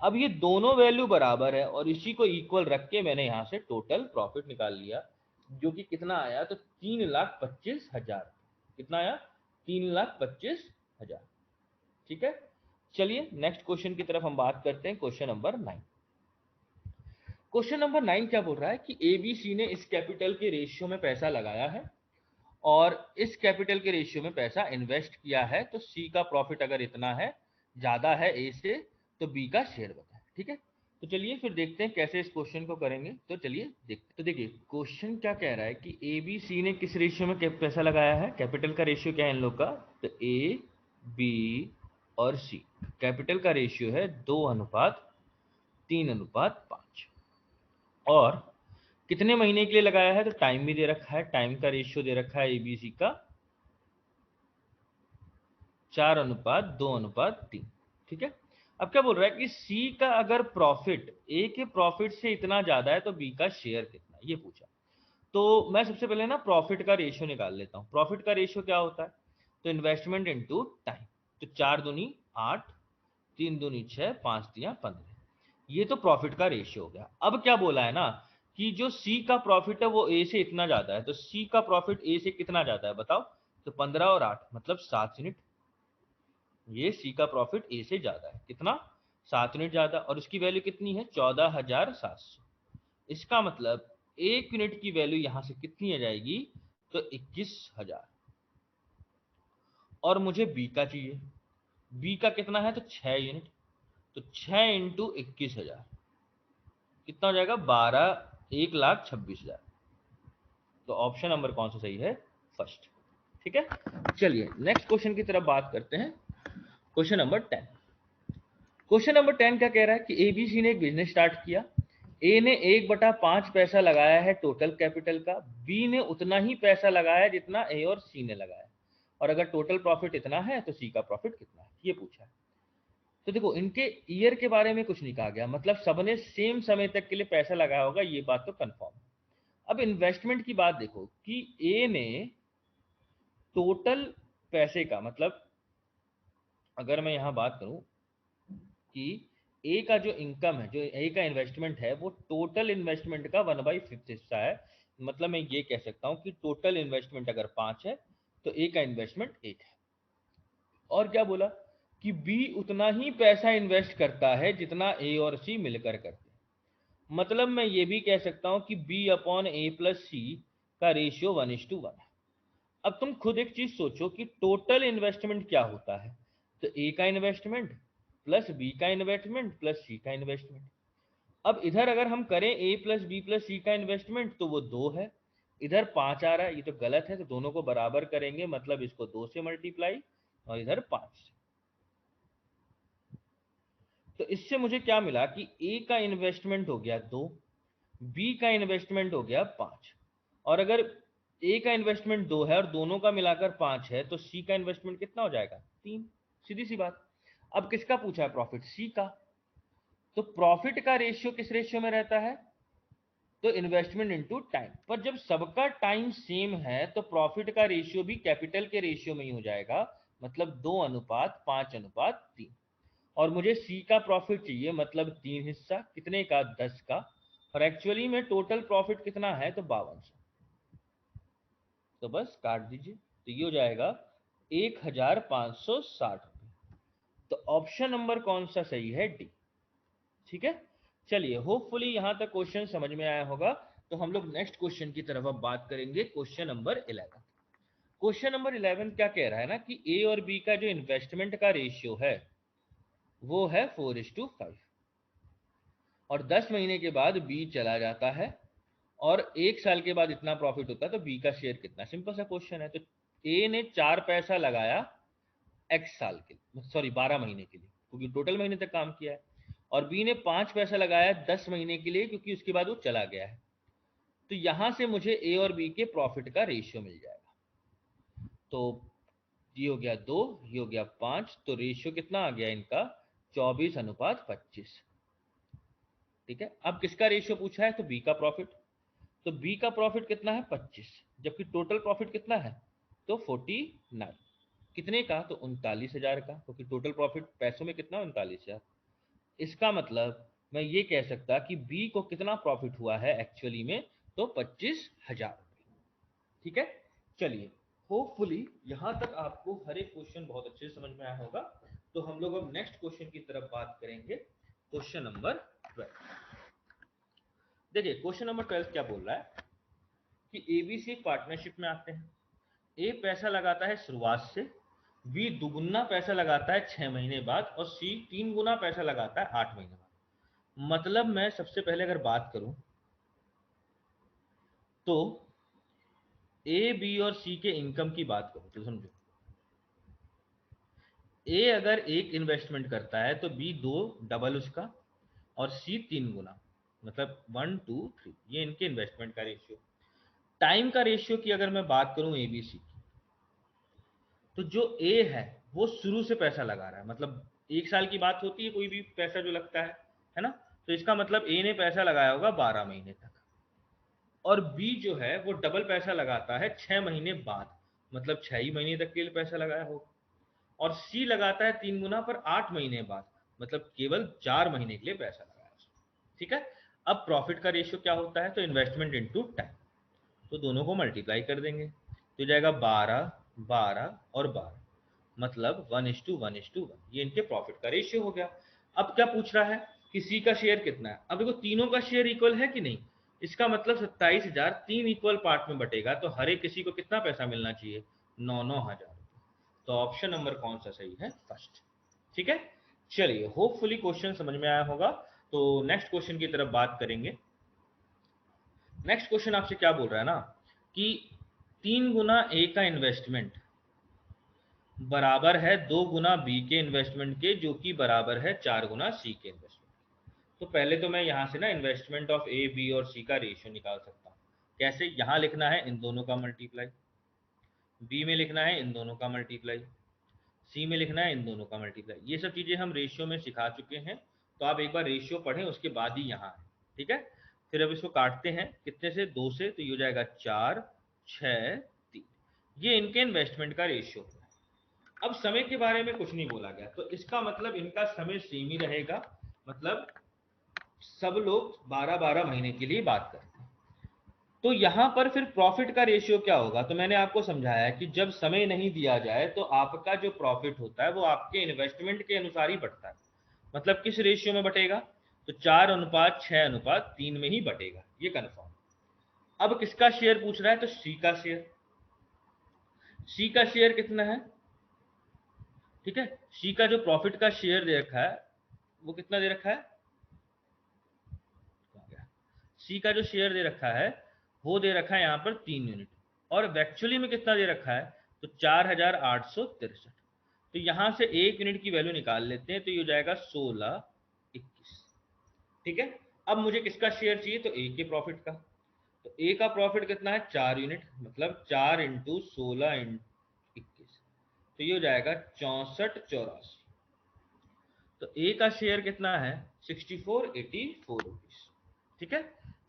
अब ये दोनों वैल्यू बराबर है और इसी को इक्वल रख के मैंने यहाँ से टोटल प्रॉफिट निकाल लिया, जो कि कितना आया, तो 3,25,000। कितना आया, 3,25,000। ठीक है, चलिए नेक्स्ट क्वेश्चन की तरफ हम बात करते हैं, क्वेश्चन नंबर 9। क्वेश्चन नंबर 9 क्या बोल रहा है कि एबीसी ने इस कैपिटल के रेशियो में पैसा लगाया है और इस कैपिटल के रेशियो में पैसा इन्वेस्ट किया है, तो सी का प्रॉफिट अगर इतना है, ज्यादा है ए से, तो बी का शेयर बताए। ठीक है, तो चलिए फिर देखते हैं कैसे इस क्वेश्चन को करेंगे। तो चलिए देखते, तो देखिए क्वेश्चन क्या कह रहा है कि ए बी सी ने किस रेशियो में पैसा लगाया है, कैपिटल का रेशियो क्या है इन लोग का, तो ए बी और सी, कैपिटल का रेशियो है 2:3:5। और कितने महीने के लिए लगाया है, तो टाइम भी दे रखा है, टाइम का रेशियो दे रखा है एबीसी का 4:2:3। ठीक है, अब क्या बोल रहा है कि सी का अगर प्रॉफिट ए के प्रॉफिट से इतना ज्यादा है तो बी का शेयर कितना है। है, ये पूछा। तो मैं सबसे पहले ना प्रॉफिट का रेशियो निकाल लेता हूँ। प्रॉफिट का रेशियो क्या होता है? तो इन्वेस्टमेंट इनटू टाइम। तो 4 दूनी 8, 3 दूनी 6, 5 दिया 15। ये तो प्रॉफिट का रेशियो हो गया। अब क्या बोला है ना कि जो सी का प्रॉफिट है वो ए से इतना ज्यादा है, तो सी का प्रॉफिट ए से कितना ज्यादा है बताओ? तो 15 और 8 मतलब 7 यूनिट। ये सी का प्रॉफिट ए से ज्यादा है, कितना? 7 यूनिट ज्यादा। और उसकी वैल्यू कितनी है? 14,700। इसका मतलब 1 यूनिट की वैल्यू यहां से कितनी आ जाएगी? तो 21,000। और मुझे बी का चाहिए। बी का कितना है? तो 6 यूनिट। तो 6 इंटू 21,000 कितना हो जाएगा? 1,26,000। तो ऑप्शन नंबर कौन सा सही है? फर्स्ट। ठीक है, चलिए नेक्स्ट क्वेश्चन की तरफ बात करते हैं। Question number 10। क्वेश्चन नंबर 10 क्या कह रहा है कि एबीसी ने एक बिजनेस स्टार्ट किया। ए ने 1/5 पैसा लगाया है टोटल कैपिटल का। बी ने उतना ही पैसा लगाया जितना ए और सी ने लगाया। और अगर टोटल प्रॉफिट इतना है तो सी का प्रॉफिट कितना है, ये पूछा है। तो देखो इनके ईयर के बारे में कुछ नहीं कहा गया, मतलब सबने सेम समय तक के लिए पैसा लगाया होगा, ये बात तो कंफर्म है। अब इन्वेस्टमेंट की बात देखो कि ए ने टोटल पैसे का, मतलब अगर मैं यहां बात करूं कि ए का जो इनकम है, जो ए का इन्वेस्टमेंट है, वो टोटल इन्वेस्टमेंट का 1/5 हिस्सा है। मतलब मैं ये कह सकता हूं कि टोटल इन्वेस्टमेंट अगर 5 है तो ए का इन्वेस्टमेंट 1 है। और क्या बोला कि बी उतना ही पैसा इन्वेस्ट करता है जितना ए और सी मिलकर करते हैं। मतलब मैं ये भी कह सकता हूं कि बी अपॉन ए प्लस सी का रेशियो 1:1 है। अब तुम खुद एक चीज सोचो कि टोटल इन्वेस्टमेंट क्या होता है? तो ए का इन्वेस्टमेंट प्लस बी का इन्वेस्टमेंट प्लस सी का इन्वेस्टमेंट। अब इधर अगर हम करें ए प्लस बी प्लस सी का इन्वेस्टमेंट तो वो 2 है। इधर 5 आ रहा है, ये तो गलत है, तो दोनों को बराबर करेंगे, मतलब इसको 2 से मल्टीप्लाई और इधर 5 से। तो इससे मुझे क्या मिला कि ए का इन्वेस्टमेंट हो गया 2, बी का इन्वेस्टमेंट हो गया 5। और अगर ए का इन्वेस्टमेंट 2 है और दोनों का मिलाकर 5 है तो सी का इन्वेस्टमेंट कितना हो जाएगा? 3। सीधी सी बात। अब किसका पूछा है प्रॉफिट? सी का। तो प्रॉफिट का रेशियो किस रेशियो में रहता है? तो इन्वेस्टमेंट इनटू टाइम। पर जब सबका टाइम सेम है तो प्रॉफिट का रेशियो भी कैपिटल के रेशियो में ही हो जाएगा, मतलब 2:5:3। और मुझे सी का प्रॉफिट चाहिए, मतलब 3 हिस्सा, कितने का? 10 का। और एक्चुअली में टोटल प्रॉफिट कितना है? तो 5200। तो बस काट दीजिए, तो ये हो जाएगा 1,560 रुपये। तो ऑप्शन नंबर कौन सा सही है? डी। ठीक है, चलिए होपफुली यहां तक क्वेश्चन समझ में आया होगा। तो हम लोग नेक्स्ट क्वेश्चन की तरफ अब बात करेंगे, क्वेश्चन नंबर 11। क्वेश्चन नंबर 11 क्या कह रहा है ना कि ए और बी का जो इन्वेस्टमेंट का रेशियो है वो है 4:5। और 10 महीने के बाद बी चला जाता है और 1 साल के बाद इतना प्रॉफिट होता है, तो बी का शेयर कितना? सिंपल सा क्वेश्चन है। तो ए ने 4 पैसा लगाया एक्स साल के लिए, सॉरी 12 महीने के लिए, क्योंकि टोटल महीने तक काम किया है। और बी ने 5 पैसा लगाया 10 महीने के लिए, क्योंकि उसके बाद वो चला गया है। तो यहां से मुझे ए और बी के प्रॉफिट का रेशियो मिल जाएगा। तो ये हो गया 2, ये हो गया 5, तो रेशियो कितना आ गया इनका? 24:25। ठीक है, अब किसका रेशियो पूछा है? तो बी का प्रॉफिट। तो बी का प्रॉफिट कितना है? 25। जबकि टोटल प्रॉफिट कितना है? तो 49। कितने का? तो 39,000 का, क्योंकि टोटल प्रॉफिट पैसों में कितना? 39,000। इसका मतलब मैं ये कह सकता कि बी को कितना प्रॉफिट हुआ है एक्चुअली में? तो 25,000 रुपये। ठीक है, चलिए होपफुली यहां तक आपको हर एक क्वेश्चन बहुत अच्छे से समझ में आया होगा। तो हम लोग अब नेक्स्ट क्वेश्चन की तरफ बात करेंगे, क्वेश्चन नंबर 12। देखिए क्वेश्चन नंबर 12 क्या बोल रहा है कि एबीसी पार्टनरशिप में आते हैं। ए पैसा लगाता है शुरुआत से, बी दुगुना पैसा लगाता है 6 महीने बाद, और सी 3 गुना पैसा लगाता है 8 महीने बाद। मतलब मैं सबसे पहले अगर बात करूं तो ए बी और सी के इनकम की बात करूं तो समझो, ए अगर एक इन्वेस्टमेंट करता है तो बी 2 डबल उसका, और सी 3 गुना, मतलब 1 2 3। ये इनके इन्वेस्टमेंट का रेशियो। टाइम का रेशियो की अगर मैं बात करूं एबीसी की, तो जो ए है वो शुरू से पैसा लगा रहा है, मतलब 1 साल की बात होती है कोई भी पैसा जो लगता है ना? तो इसका मतलब ए ने पैसा लगाया होगा 12 महीने तक। और बी जो है वो डबल पैसा लगाता है 6 महीने बाद, मतलब 6 ही महीने तक के लिए पैसा लगाया होगा। और सी लगाता है 3 गुना पर 8 महीने बाद, मतलब केवल 4 महीने के लिए पैसा लगाया। ठीक है। अब प्रॉफिट का रेशियो क्या होता है, तो इन्वेस्टमेंट इनटू टाइम, तो दोनों को मल्टीप्लाई कर देंगे तो जाएगा 12, 12 और 12, मतलब 1:1:1, ये इनके प्रॉफिट का रेशियो हो गया। अब क्या पूछ रहा है कि सी का शेयर कितना है। अब देखो तीनों का शेयर इक्वल है कि नहीं, इसका मतलब 27,000 3 इक्वल पार्ट में बटेगा, तो हर एक किसी को कितना पैसा मिलना चाहिए, 9,9,000। तो ऑप्शन नंबर कौन सा सही है, फर्स्ट। ठीक है, चलिए होपफुली क्वेश्चन समझ में आया होगा। तो नेक्स्ट क्वेश्चन की तरफ बात करेंगे। नेक्स्ट क्वेश्चन आपसे क्या बोल रहा है ना कि 3 गुना ए का इन्वेस्टमेंट बराबर है 2 गुना बी के इन्वेस्टमेंट के, जो कि बराबर है 4 गुना सी के इन्वेस्टमेंट। तो पहले तो मैं यहां से ना इन्वेस्टमेंट ऑफ ए बी और सी का रेशियो निकाल सकता हूं। कैसे, यहां लिखना है इन दोनों का मल्टीप्लाई, बी में लिखना है इन दोनों का मल्टीप्लाई, सी में लिखना है इन दोनों का मल्टीप्लाई। ये सब चीजें हम रेशियो में सिखा चुके हैं, तो आप एक बार रेशियो पढ़ें उसके बाद ही यहाँ है। ठीक है, फिर अब इसको काटते हैं कितने से, 2 से, तो ये हो जाएगा 4, 6, 3। ये इनके इन्वेस्टमेंट का रेशियो है। अब समय के बारे में कुछ नहीं बोला गया, तो इसका मतलब इनका समय सेम ही रहेगा, मतलब सब लोग 12-12 महीने के लिए बात करते हैं। तो यहां पर फिर प्रॉफिट का रेशियो क्या होगा, तो मैंने आपको समझाया कि जब समय नहीं दिया जाए तो आपका जो प्रॉफिट होता है वो आपके इन्वेस्टमेंट के अनुसार ही बढ़ता है। मतलब किस रेशियो में बटेगा, तो 4:6:3 में ही बटेगा, ये कंफर्म। अब किसका शेयर पूछ रहा है, तो सी का शेयर। सी का शेयर कितना है, ठीक है, सी का जो प्रॉफिट का शेयर दे रखा है वो कितना दे रखा है, सी का जो शेयर दे रखा है वो दे रखा है यहाँ पर 3 यूनिट, और एक्चुअली में कितना दे रखा है, तो 4,863। तो यहां से 1 यूनिट की वैल्यू निकाल लेते हैं, तो ये हो जाएगा 1621। ठीक है, अब मुझे किसका शेयर चाहिए, तो ए के प्रॉफिट का। तो ए का प्रॉफिट कितना है, 4 यूनिट, मतलब 4 × 16 × 21, तो ये हो जाएगा 6484। तो ए का शेयर कितना है, 6484 रुपीज। ठीक है,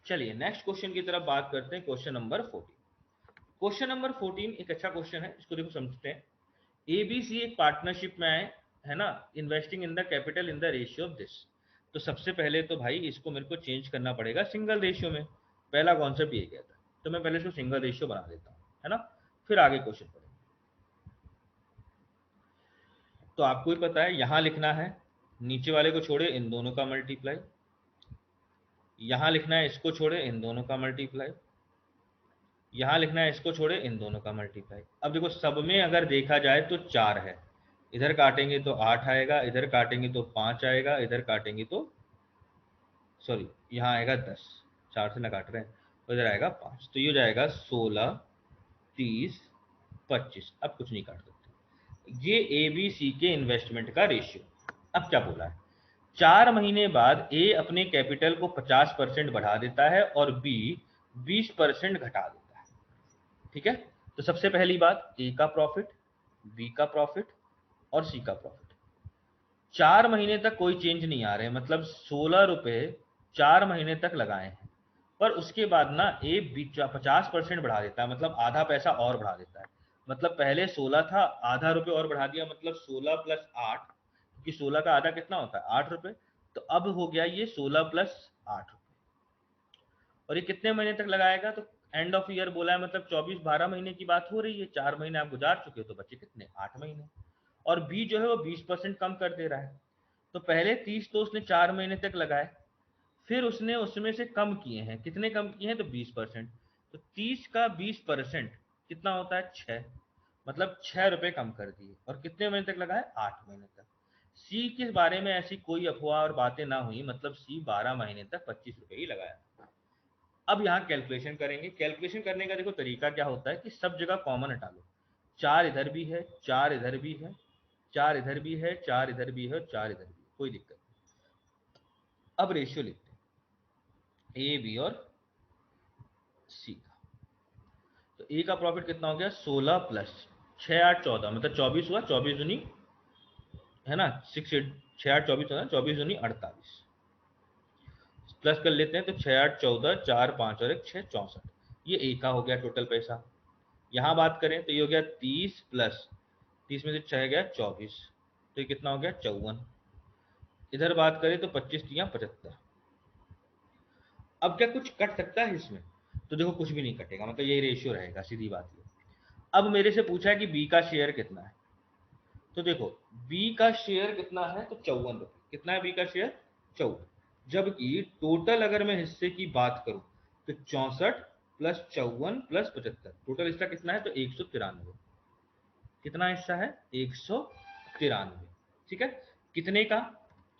चलिए नेक्स्ट क्वेश्चन की तरफ बात करते हैं, क्वेश्चन नंबर 14। क्वेश्चन नंबर 14 एक अच्छा क्वेश्चन है, इसको देखो समझते हैं। एबीसी एक पार्टनरशिप में आए, है ना, investing in the capital in the ratio of this. तो सबसे पहले तो भाई इसको मेरे को चेंज करना पड़ेगा सिंगल रेशियो में, पहला कॉन्सेप्ट ये गया था, तो मैं पहले इसको सिंगल रेशियो बना देता हूँ, है ना, फिर आगे क्वेश्चन पढ़ेंगे। तो आपको ही पता है यहां लिखना है, नीचे वाले को छोड़े इन दोनों का मल्टीप्लाई, यहां लिखना है इसको छोड़े इन दोनों का मल्टीप्लाई, यहां लिखना है इसको छोड़े इन दोनों का मल्टीप्लाई। अब देखो सब में अगर देखा जाए तो 4 है, इधर काटेंगे तो 8 आएगा, इधर काटेंगे तो 5 आएगा, इधर काटेंगे तो सॉरी यहाँ आएगा 10, 4 से ना काट रहे हैं, तो इधर आएगा 5, तो ये हो जाएगा 16, 30, 25। अब कुछ नहीं काट सकते। ये ए बी सी के इन्वेस्टमेंट का रेशियो। अब क्या बोला है, 4 महीने बाद ए अपने कैपिटल को 50% बढ़ा देता है और बी 20% घटा देता है। ठीक है, तो सबसे पहली बात, ए का प्रॉफिट, बी का प्रॉफिट और सी का प्रॉफिट। 4 महीने तक कोई चेंज नहीं आ रहे, मतलब 16 रुपए 4 महीने तक लगाए हैं, पर उसके बाद ना ए 50% बढ़ा देता है, मतलब आधा पैसा और बढ़ा देता है। मतलब पहले 16 था, आधा रुपए और बढ़ा दिया, मतलब 16 + 8, क्योंकि 16 का आधा कितना होता है, 8 रुपए। तो अब हो गया ये 16 + 8 रुपए। और ये कितने महीने तक लगाएगा, तो एंड ऑफ ईयर बोला है, मतलब 24-12 महीने की बात हो रही है। 4 महीने आप गुजार चुके, तो बचे कितने, 8 महीने। और बी जो है वो 20% कम कर दे रहा है, तो पहले 30 तो उसने 4 महीने तक लगाए, फिर उसने उसमें से कम किए हैं, कितने कम किए हैं, तो 20%। तो 30 का 20% कितना होता है, 6, मतलब 6 रुपए कम कर दिए, और कितने महीने तक लगाए, 8 महीने तक। सी के बारे में ऐसी कोई अफवाह और बातें ना हुई, मतलब सी 12 महीने तक 25 रुपए ही लगाया। अब यहाँ कैलकुलेशन करेंगे। कैलकुलेशन करने का देखो तरीका क्या होता है कि सब जगह कॉमन हटा लो, 4 इधर भी है, 4 इधर भी है, 4 इधर भी है, 4 इधर भी है, 4 इधर भी है, कोई दिक्कत नहीं। अब रेशियो लिखते हैं ए बी और सी का। तो ए का प्रॉफिट कितना हो गया, 16 + 6 8 14, मतलब 24 हुआ, 24 दूनी है ना 6 8 6 8 24 होगा, 24 दूनी 48। प्लस कर लेते हैं तो 6 8 14, 4 5 और 1 6 64, ये ए का हो गया टोटल पैसा। यहाँ बात करें तो ये हो गया 30 प्लस 30 में से 6 गया 24, तो ये कितना हो गया 54। इधर बात करें तो 25 3 75। अब क्या कुछ कट सकता है इसमें? तो देखो कुछ भी नहीं कटेगा, मतलब यही रेशियो रहेगा, सीधी बात है। अब मेरे से पूछा है कि बी का शेयर कितना है, तो देखो बी का शेयर कितना है, तो 54 रुपए। कितना है बी का शेयर? 54। जबकि टोटल अगर मैं हिस्से की बात करूं तो 64 प्लस 54 प्लस 75, टोटल हिस्सा कितना है, तो 193। कितना हिस्सा है? 193। ठीक है, कितने का?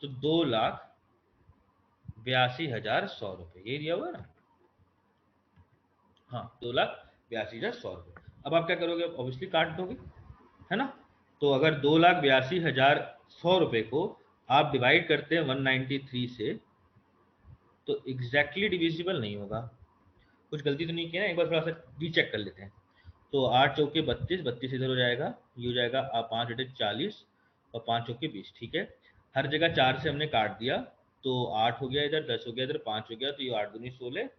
तो 2,82,100 रुपए, ये दिया हुआ है ना। हाँ, 2,82,100 रुपए। अब आप क्या करोगे? ऑब्वियसली काट दोगे, है ना। तो अगर 2,82,100 रुपए को आप डिवाइड करते हैं 193 से, तो एग्जैक्टली डिविजिबल नहीं होगा। कुछ गलती तो नहीं किया ना? एक बार थोड़ा सा रीचेक कर लेते हैं। तो 8 चौके 32, 32 इधर हो जाएगा, ये हो जाएगा 5 अटे 40 और 5 चौके 20। ठीक है, हर जगह 4 से हमने काट दिया, तो 8 हो गया इधर, 10 हो गया इधर, 5 हो गया, तो ये 8 दूनी 16,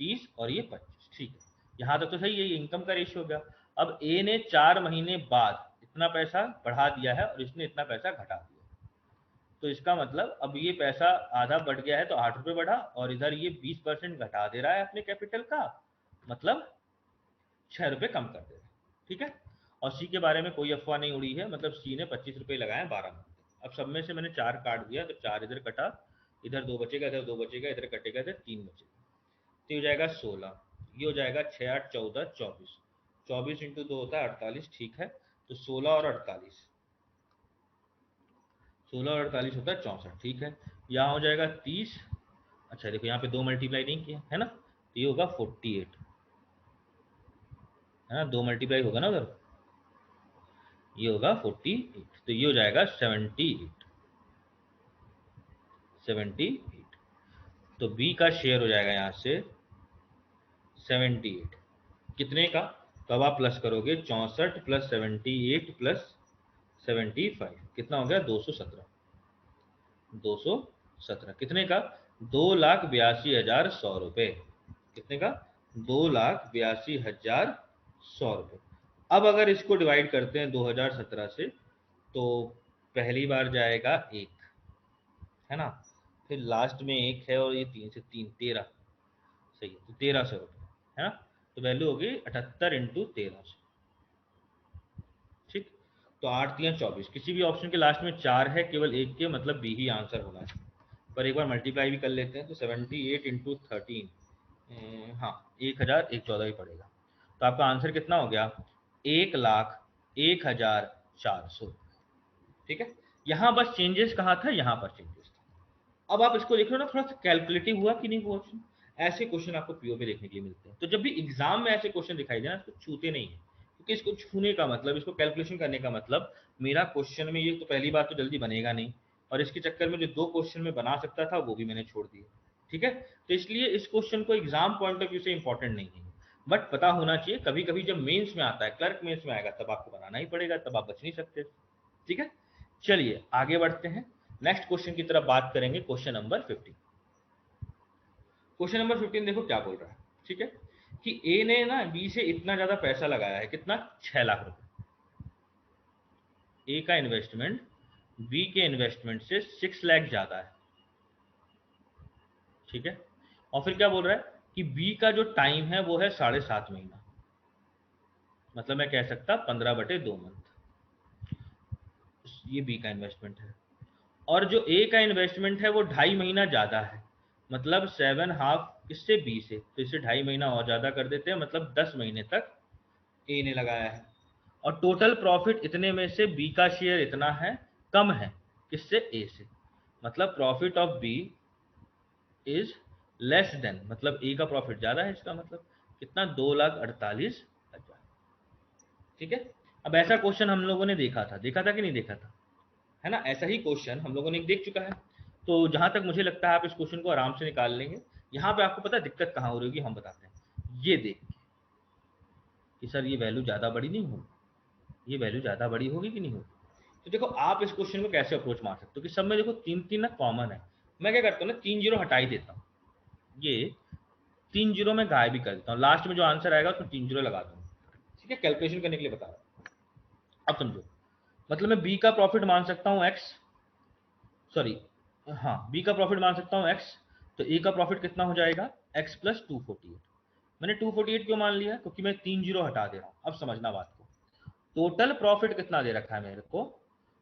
30 और ये 25। ठीक है, यहाँ तक तो सही है, ये इनकम का रेशियो हो गया। अब ए ने 4 महीने बाद इतना पैसा बढ़ा दिया है और इसने इतना पैसा घटा दिया, तो इसका मतलब अब ये पैसा आधा बढ़ गया है, तो 8 रुपये बढ़ा, और इधर ये 20% घटा दे रहा है अपने कैपिटल का, मतलब 6 रुपये कम कर दे रहा है। ठीक है, और सी के बारे में कोई अफवाह नहीं उड़ी है, मतलब सी ने 25 रुपये लगाए 12 मंथ। अब सब में से मैंने 4 काट दिया, तो 4 इधर कटा, इधर 2 बचेगा, इधर 2 बचेगा, इधर कटेगा, इधर 3 बचेगा, तो ये हो जाएगा 16। ये हो जाएगा 6 8 14 24, 24 इंटू 2 होता है 48। ठीक है, तो 16 और 48, 16 और 48 होता है 64। ठीक है, यहाँ हो जाएगा 30। अच्छा देखो यहाँ पे 2 मल्टीप्लाई नहीं किया है ना, तो ये होगा 48, है ना, 2 मल्टीप्लाई होगा ना उधर, ये होगा 48, तो ये हो जाएगा 78, 78। तो बी का शेयर हो जाएगा यहाँ से 78। कितने का? तो अब आप प्लस करोगे, 64 प्लस 78 प्लस 75, कितना हो गया? 217। 217 कितने का? 2,82,100 रुपए। कितने का? 2,82,100 रुपए। अब अगर इसको डिवाइड करते हैं 2017 से, तो पहली बार जाएगा 1, है ना, फिर लास्ट में 1 है, और ये 3 से 3 13, सही है, तो 1,300 रुपये, है ना। तो वैल्यू होगी 78 इंटू 1300। ठीक, तो 8 3 24, किसी भी ऑप्शन के लास्ट में 4 है, केवल एक के, मतलब बी ही आंसर होना है। पर एक बार मल्टीप्लाई भी कर लेते हैं, तो 78 इंटू 13, हाँ 1,114 ही पड़ेगा। तो आपका आंसर कितना हो गया? 1,01,400। ठीक है, यहाँ बस चेंजेस कहाँ था? यहाँ पर चेंजेस था। अब आप इसको देख रहे हो ना, थोड़ा सा कैलकुलेटिव हुआ कि नहीं हुआ ऑप्शन। ऐसे क्वेश्चन आपको पीओ में देखने के लिए मिलते हैं, तो जब भी एग्जाम में ऐसे क्वेश्चन दिखाई देना, इसको छूते नहीं है, क्योंकि इसको छूने का मतलब, इसको कैलकुलेशन करने का मतलब, मेरा क्वेश्चन में ये तो पहली बात तो जल्दी बनेगा नहीं, और इसके चक्कर में जो 2 क्वेश्चन में बना सकता था वो भी मैंने छोड़ दिए। ठीक है, तो इसलिए इस क्वेश्चन को एग्जाम पॉइंट ऑफ व्यू से इंपॉर्टेंट नहीं है, बट पता होना चाहिए, कभी कभी जब मेंस में आता है, क्लर्क मेंस में आएगा, तब आपको बनाना ही पड़ेगा, तब आप बच नहीं सकते। ठीक है, चलिए आगे बढ़ते हैं, नेक्स्ट क्वेश्चन की तरफ बात करेंगे, क्वेश्चन नंबर 15। क्वेश्चन नंबर 15 देखो क्या बोल रहा है। ठीक है, कि ए ने ना बी से इतना ज्यादा पैसा लगाया है, कितना? 6 लाख रुपए। ए का इन्वेस्टमेंट बी के इन्वेस्टमेंट से 6 लाख ज्यादा है। ठीक है, और फिर क्या बोल रहा है कि बी का जो टाइम है वो है 7.5 महीना, मतलब मैं कह सकता 15/2 मंथ, ये बी का इन्वेस्टमेंट है। और जो ए का इन्वेस्टमेंट है वो 2.5 महीना ज्यादा है, मतलब 7.5 इससे बी से, तो इसे 2.5 महीना और ज्यादा कर देते हैं, मतलब 10 महीने तक ए ने लगाया है। और टोटल प्रॉफिट इतने में से बी का शेयर इतना है, कम है किससे? ए से, मतलब profit of B is less than, मतलब ए का प्रॉफिट ज्यादा है, इसका मतलब कितना? 2,48,000। ठीक है, अब ऐसा क्वेश्चन हम लोगों ने देखा था कि नहीं देखा था, है ना, ऐसा ही क्वेश्चन हम लोगों ने देख चुका है। तो जहां तक मुझे लगता है आप इस क्वेश्चन को आराम से निकाल लेंगे। यहाँ पे आपको पता है दिक्कत कहाँ हो रही होगी, हम बताते हैं। ये देख के कि सर ये वैल्यू ज्यादा बड़ी नहीं होगी, ये वैल्यू ज्यादा बड़ी होगी कि नहीं होगी। तो देखो आप इस क्वेश्चन को कैसे अप्रोच मार सकते हो, कि सब में देखो 3 3 ना कॉमन है, मैं क्या करता हूँ ना, 3 जीरो हटा ही देता हूँ, ये 3 जीरो में गायब भी कर देता हूँ, लास्ट में जो आंसर आएगा उसमें 3 जीरो लगा दूंगा, ठीक है, कैलकुलेशन करने के लिए बता रहा हूँ। अब समझो, मतलब मैं बी का प्रॉफिट मान सकता हूँ एक्स, सॉरी हाँ बी का प्रॉफिट मान सकता हूँ एक्स, तो ए का प्रॉफिट कितना हो जाएगा एक्स प्लस 248। मैंने 248 क्यों मान लिया, क्योंकि मैं 3 जीरो हटा दे रहा हूँ। अब समझना बात को, टोटल प्रॉफिट कितना दे रखा है मेरे को,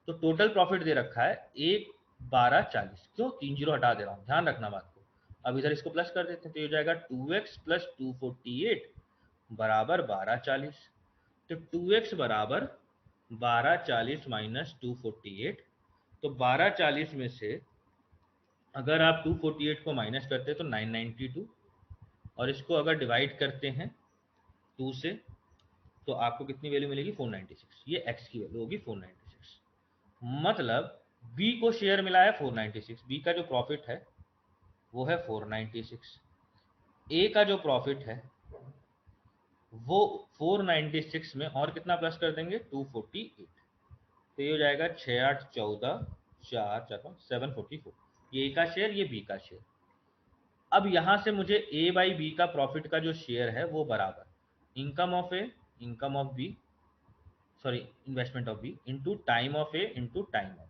तो टोटल प्रॉफिट दे रखा है 1,1240, क्यों 3 जीरो हटा दे रहा हूँ, ध्यान रखना बात को। अब इधर इसको प्लस कर देते हैं, तो ये हो जाएगा 2x प्लस 248 बराबर 1240। तो 2x बराबर 1240 माइनस 248, तो 1240 में से अगर आप 248 को माइनस करते हैं तो 992, और इसको अगर डिवाइड करते हैं 2 से, तो आपको कितनी वैल्यू मिलेगी 496। ये x की वैल्यू होगी 496। मतलब b को शेयर मिला है 496, b का जो प्रॉफिट है वो है 496, a का जो प्रॉफिट है वो 496 में और कितना प्लस कर देंगे 248, तो ये हो जाएगा 6 8 14 4 4 744, ये a का शेयर, ये b का शेयर। अब यहां से मुझे ए बाई बी का प्रॉफिट का जो शेयर है वो बराबर income of A, income of B, sorry investment of B into time of A into time of,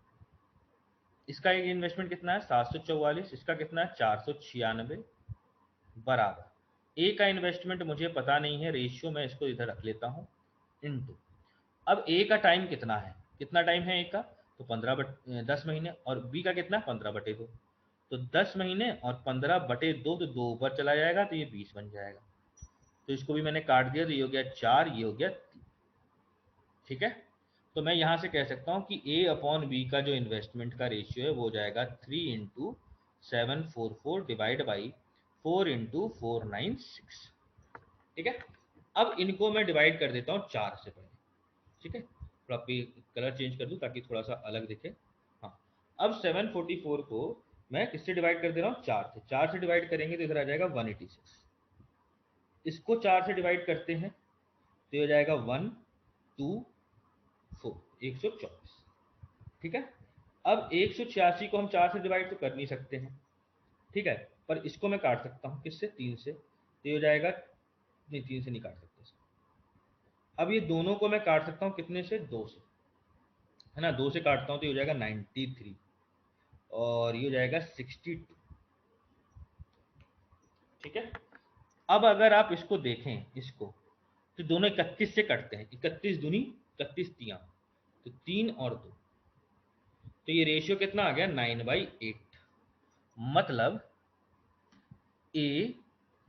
इसका एक इन्वेस्टमेंट कितना है 744, इसका कितना है 496 बराबर ए का इन्वेस्टमेंट मुझे पता नहीं है, रेशियो मैं इसको इधर रख लेता हूँ, इंटू अब ए का टाइम कितना है, कितना टाइम है ए का, तो 10 महीने, और बी का कितना 15/2, तो 10 महीने और 15/2, तो 2 ऊपर चला जाएगा तो ये 20 बन जाएगा, तो इसको भी मैंने काट दिया, तो ये हो गया 4, ये हो गया 3, ठीक है। तो मैं यहां से कह सकता हूं कि ए अपॉन बी का जो इन्वेस्टमेंट का रेशियो है वो हो जाएगा 3 इंटू 744 डिवाइड बाई 4 इंटू 496, ठीक है। अब इनको मैं डिवाइड कर देता हूँ 4 से पहले, ठीक है, थोड़ा कलर चेंज कर दूं ताकि थोड़ा सा अलग दिखे। हाँ, अब 744 को मैं किससे डिवाइड कर दे रहा हूँ 4 से, 4 से डिवाइड करेंगे तो इधर आ जाएगा 186, इसको 4 से डिवाइड करते हैं तो ये हो जाएगा 1 2 4 124, ठीक है। अब 186 को हम 4 से डिवाइड तो कर नहीं सकते हैं, ठीक है, पर इसको मैं काट सकता हूँ किससे 3 से, तो ये हो जाएगा, नहीं 3 से नहीं काट सकते इसको। अब ये दोनों को मैं काट सकता हूँ कितने से 2 से, है ना, 2 से काटता हूँ तो ये हो जाएगा 93 और ये हो जाएगा 62, ठीक है। अब अगर आप इसको देखें इसको, तो दोनों 31 से कटते हैं, 31 दूनी 31 तिया, तो 3 और 2, तो ये रेशियो कितना आ गया 9/8, मतलब ए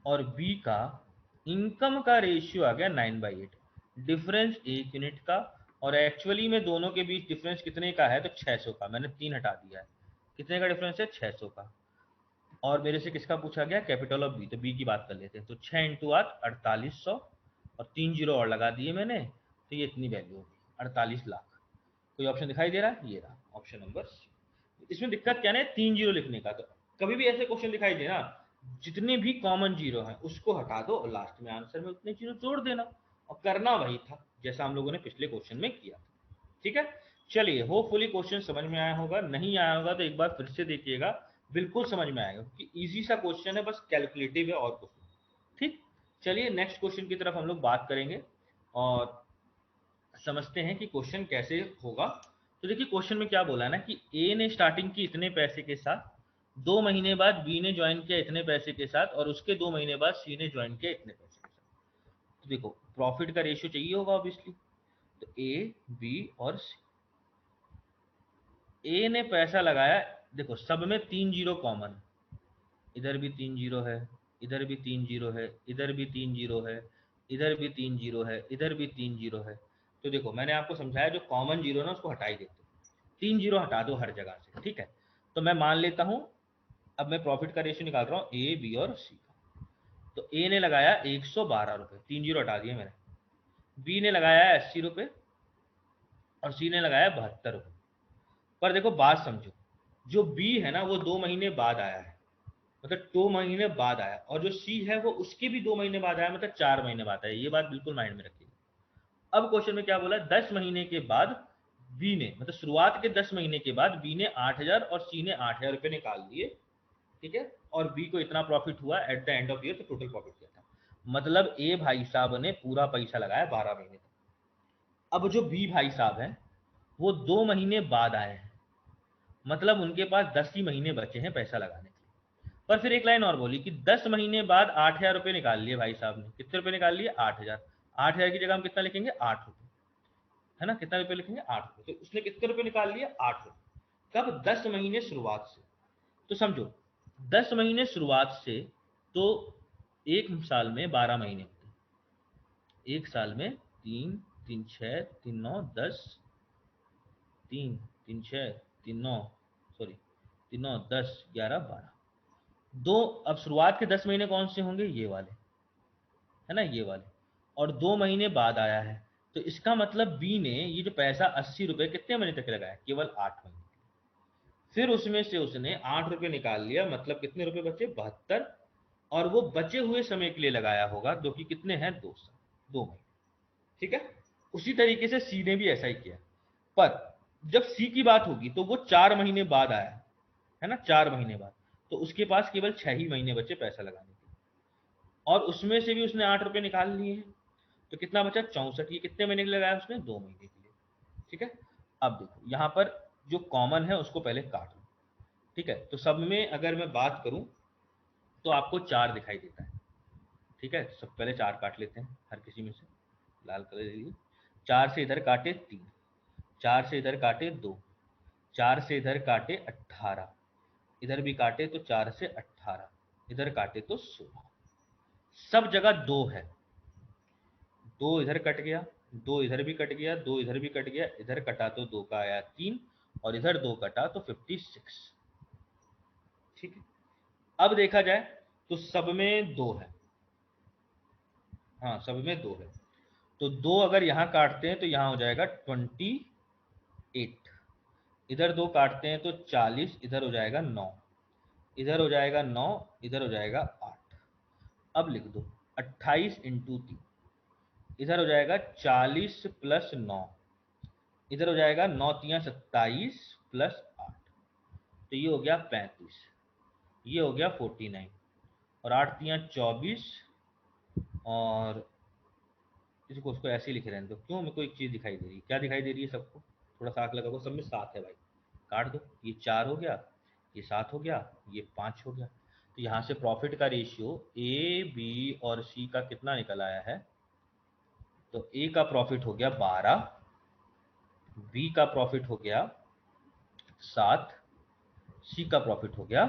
और बी का इनकम का रेशियो आ गया 9/8, डिफरेंस 1 यूनिट का, और एक्चुअली में दोनों के बीच डिफरेंस कितने का है तो 600 का, मैंने 3 हटा दिया है, कितने का डिफरेंस है 600 का। और मेरे से किसका पूछा गया कैपिटल ऑफ बी, तो बी की बात कर लेते हैं, तो 6 इंटू 8 4800, और 3 जीरो और लगा दिए मैंने, तो ये इतनी वैल्यू होगी 48 लाख। कोई ऑप्शन दिखाई दे रहा है, ये रहा ऑप्शन नंबर सी। इसमें दिक्कत क्या है 3 जीरो लिखने का, तो कभी भी ऐसे क्वेश्चन दिखाई दे ना, जितने भी कॉमन जीरो हैं उसको हटा दो और लास्ट में आंसर में उतने जीरो जोड़ देना, और करना वही था जैसा हम लोगों ने पिछले क्वेश्चन में किया था, ठीक है। चलिए होपफुली क्वेश्चन समझ में आया होगा, नहीं आया होगा तो एक बार फिर से देखिएगा, बिल्कुल समझ में आएगा क्योंकि इजी सा क्वेश्चन है, बस कैलकुलेटिव है और कुछ नहीं, ठीक। चलिए नेक्स्ट क्वेश्चन की तरफ हम लोग बात करेंगे और समझते हैं कि क्वेश्चन कैसे होगा। तो देखिए क्वेश्चन में क्या बोला है ना कि ए ने स्टार्टिंग की इतने पैसे के साथ, 2 महीने बाद बी ने ज्वाइन किया इतने पैसे के साथ, और उसके 2 महीने बाद सी ने ज्वाइन किया इतने पैसे के साथ। तो देखो प्रॉफिट का रेशियो चाहिए होगा ऑब्वियसली, तो ए बी और सी, ए ने पैसा लगाया, देखो सब में 3 जीरो कॉमन, इधर भी 3 जीरो है, इधर भी 3 जीरो है, इधर भी 3 जीरो है, इधर भी 3 जीरो है, इधर भी 3 जीरो है। तो देखो मैंने आपको समझाया जो कॉमन जीरो ना उसको हटा ही देते, 3 जीरो हटा दो हर जगह से, ठीक है। तो मैं मान लेता हूं, अब मैं प्रॉफिट का रेशियो निकाल रहा हूं ए बी और सी का, तो ए ने लगाया 112 रुपए, 3 जीरो हटा दिए मैंने, बी ने लगाया 80 रुपए, और सी ने लगाया 72 रुपए। पर देखो बात समझो, जो बी है ना वो 2 महीने बाद आया है, मतलब 2 महीने बाद आया, और जो सी है वो उसके भी 2 महीने बाद आया, मतलब 4 महीने बाद आया, ये बात बिल्कुल माइंड में रखिएगा। अब क्वेश्चन में क्या बोला, 10 महीने के बाद बी ने, मतलब शुरुआत के 10 महीने के बाद बी ने 8,000 और सी ने 8,000 रुपए निकाल लिए, ठीक है, और बी को इतना प्रॉफिट हुआ at the end of year, तो टोटल प्रॉफिट क्या था। मतलब ए भाई साहब ने पूरा पैसा लगाया 12 महीने तक। अब जो बी भाई साहब हैं वो 2 महीने बाद आए हैं, मतलब उनके पास 10 ही महीने बचे हैं पैसा लगाने के लिए। पर फिर एक लाइन और बोली कि 10 महीने बाद 8,000 रुपये निकाल लिए भाई साहब ने। कितने रुपए निकाल लिए? 8,000। 8,000 की जगह हम कितना लिखेंगे? 8 रुपये, है ना। कितना रुपये लिखेंगे? 8 रुपये। तो उसने कितने रुपए निकाल लिए? 8 रुपये। कब? 10 महीने शुरुआत से। तो समझो 10 महीने शुरुआत से, तो एक साल में 12 महीने होते हैं। एक साल में 3 3 6 3 9 10, 3 3 6 3 9, सॉरी 3 9 10 11 12, दो। अब शुरुआत के 10 महीने कौन से होंगे? ये वाले, है ना, ये वाले। और 2 महीने बाद आया है, तो इसका मतलब बी ने ये जो पैसा 80 रुपये कितने महीने तक लगाया? केवल 8 महीने। फिर उसमें से उसने 8 रुपये निकाल लिया, मतलब कितने रुपए बचे? 72। और वो बचे हुए समय के लिए लगाया होगा, जो कि कितने हैं? 2 साल, 2 महीने। ठीक है। उसी तरीके से सी ने भी ऐसा ही किया। पर जब सी की बात होगी तो वो 4 महीने बाद आया, है ना, 4 महीने बाद। तो उसके पास केवल 6 ही महीने बचे पैसा लगाने के, और उसमें से भी उसने 8 रुपये निकाल लिए हैं। तो कितना बचा? 64। ये कितने महीने के लिए लगाया उसने? 2 महीने के लिए। ठीक है। अब देखो यहाँ पर जो कॉमन है उसको पहले काट लो। ठीक है, तो सब में अगर मैं बात करूं तो आपको 4 दिखाई देता है। ठीक है, सब पहले 4 काट लेते हैं हर किसी में से। लाल कलर ले लिए। 4 से इधर काटे 3, 4 से इधर काटे 2, 4 से इधर काटे 18, इधर भी काटे तो 4 से 18, इधर काटे तो 16। सब जगह 2 है। 2 इधर कट गया, 2 इधर भी कट गया, 2 इधर भी कट गया, इधर कटा तो 2 का आया 3, और इधर 2 कटा तो 56। ठीक है। अब देखा जाए तो सब में 2 है। हाँ, सब में 2 है। तो 2 अगर यहाँ काटते हैं तो यहाँ हो जाएगा 28। इधर 2 काटते हैं तो 40, इधर हो जाएगा 9, इधर हो जाएगा 9, इधर हो जाएगा 8। अब लिख दो 28 इंटू 3, इधर हो जाएगा 40 प्लस 9, इधर हो जाएगा 9 तियाँ 27 प्लस 8, तो ये हो गया 35, ये हो गया 49, और 8 तियाँ 24, और इसको उसको ऐसे ही लिखे रहने दो। क्यों? मेरे को एक चीज़ दिखाई दे रही है। क्या दिखाई दे रही है सबको? थोड़ा सा आँख लगाओ। सब में 7 है भाई, काट दो। ये 4 हो गया, ये 7 हो गया, ये 5 हो गया। तो यहाँ से प्रॉफिट का रेशियो ए, बी और सी का कितना निकल आया है? तो ए का प्रॉफिट हो गया 12, बी का प्रॉफिट हो गया 7, सी का प्रॉफिट हो गया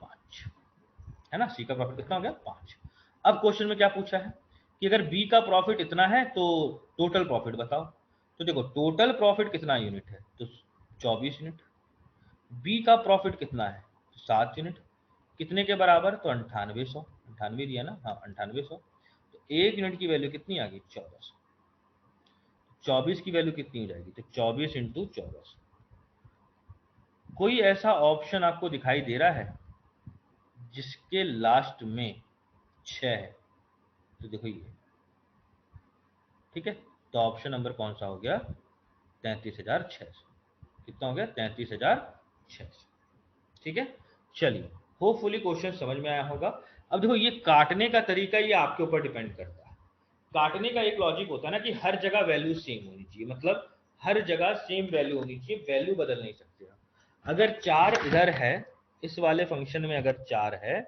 5, है ना। सी का प्रॉफिट कितना हो गया? 5। अब क्वेश्चन में क्या पूछा है कि अगर बी का प्रॉफिट इतना है तो टोटल प्रॉफिट बताओ। तो देखो टोटल प्रॉफिट कितना यूनिट है? तो 24 यूनिट। बी का प्रॉफिट कितना है? तो 7 यूनिट। कितने के बराबर? तो 9800। 98 दिया ना, हाँ 9800। तो 1 यूनिट की वैल्यू कितनी आ गई? 1400। 24 की वैल्यू कितनी हो जाएगी? तो 24 इंटू 1400। कोई ऐसा ऑप्शन आपको दिखाई दे रहा है जिसके लास्ट में 6 है? तो देखो ये, ठीक है। तो ऑप्शन नंबर कौन सा हो गया? 33,600। कितना हो गया? 33,600। ठीक है। चलिए, होपफुली क्वेश्चन समझ में आया होगा। अब देखो ये काटने का तरीका ये आपके ऊपर डिपेंड करता है। काटने का एक लॉजिक होता है ना कि हर जगह वैल्यू सेम होनी चाहिए, मतलब हर जगह सेम वैल्यू होनी चाहिए, वैल्यू बदल नहीं सकते आप। अगर 4 इधर है, इस वाले फंक्शन में अगर 4 है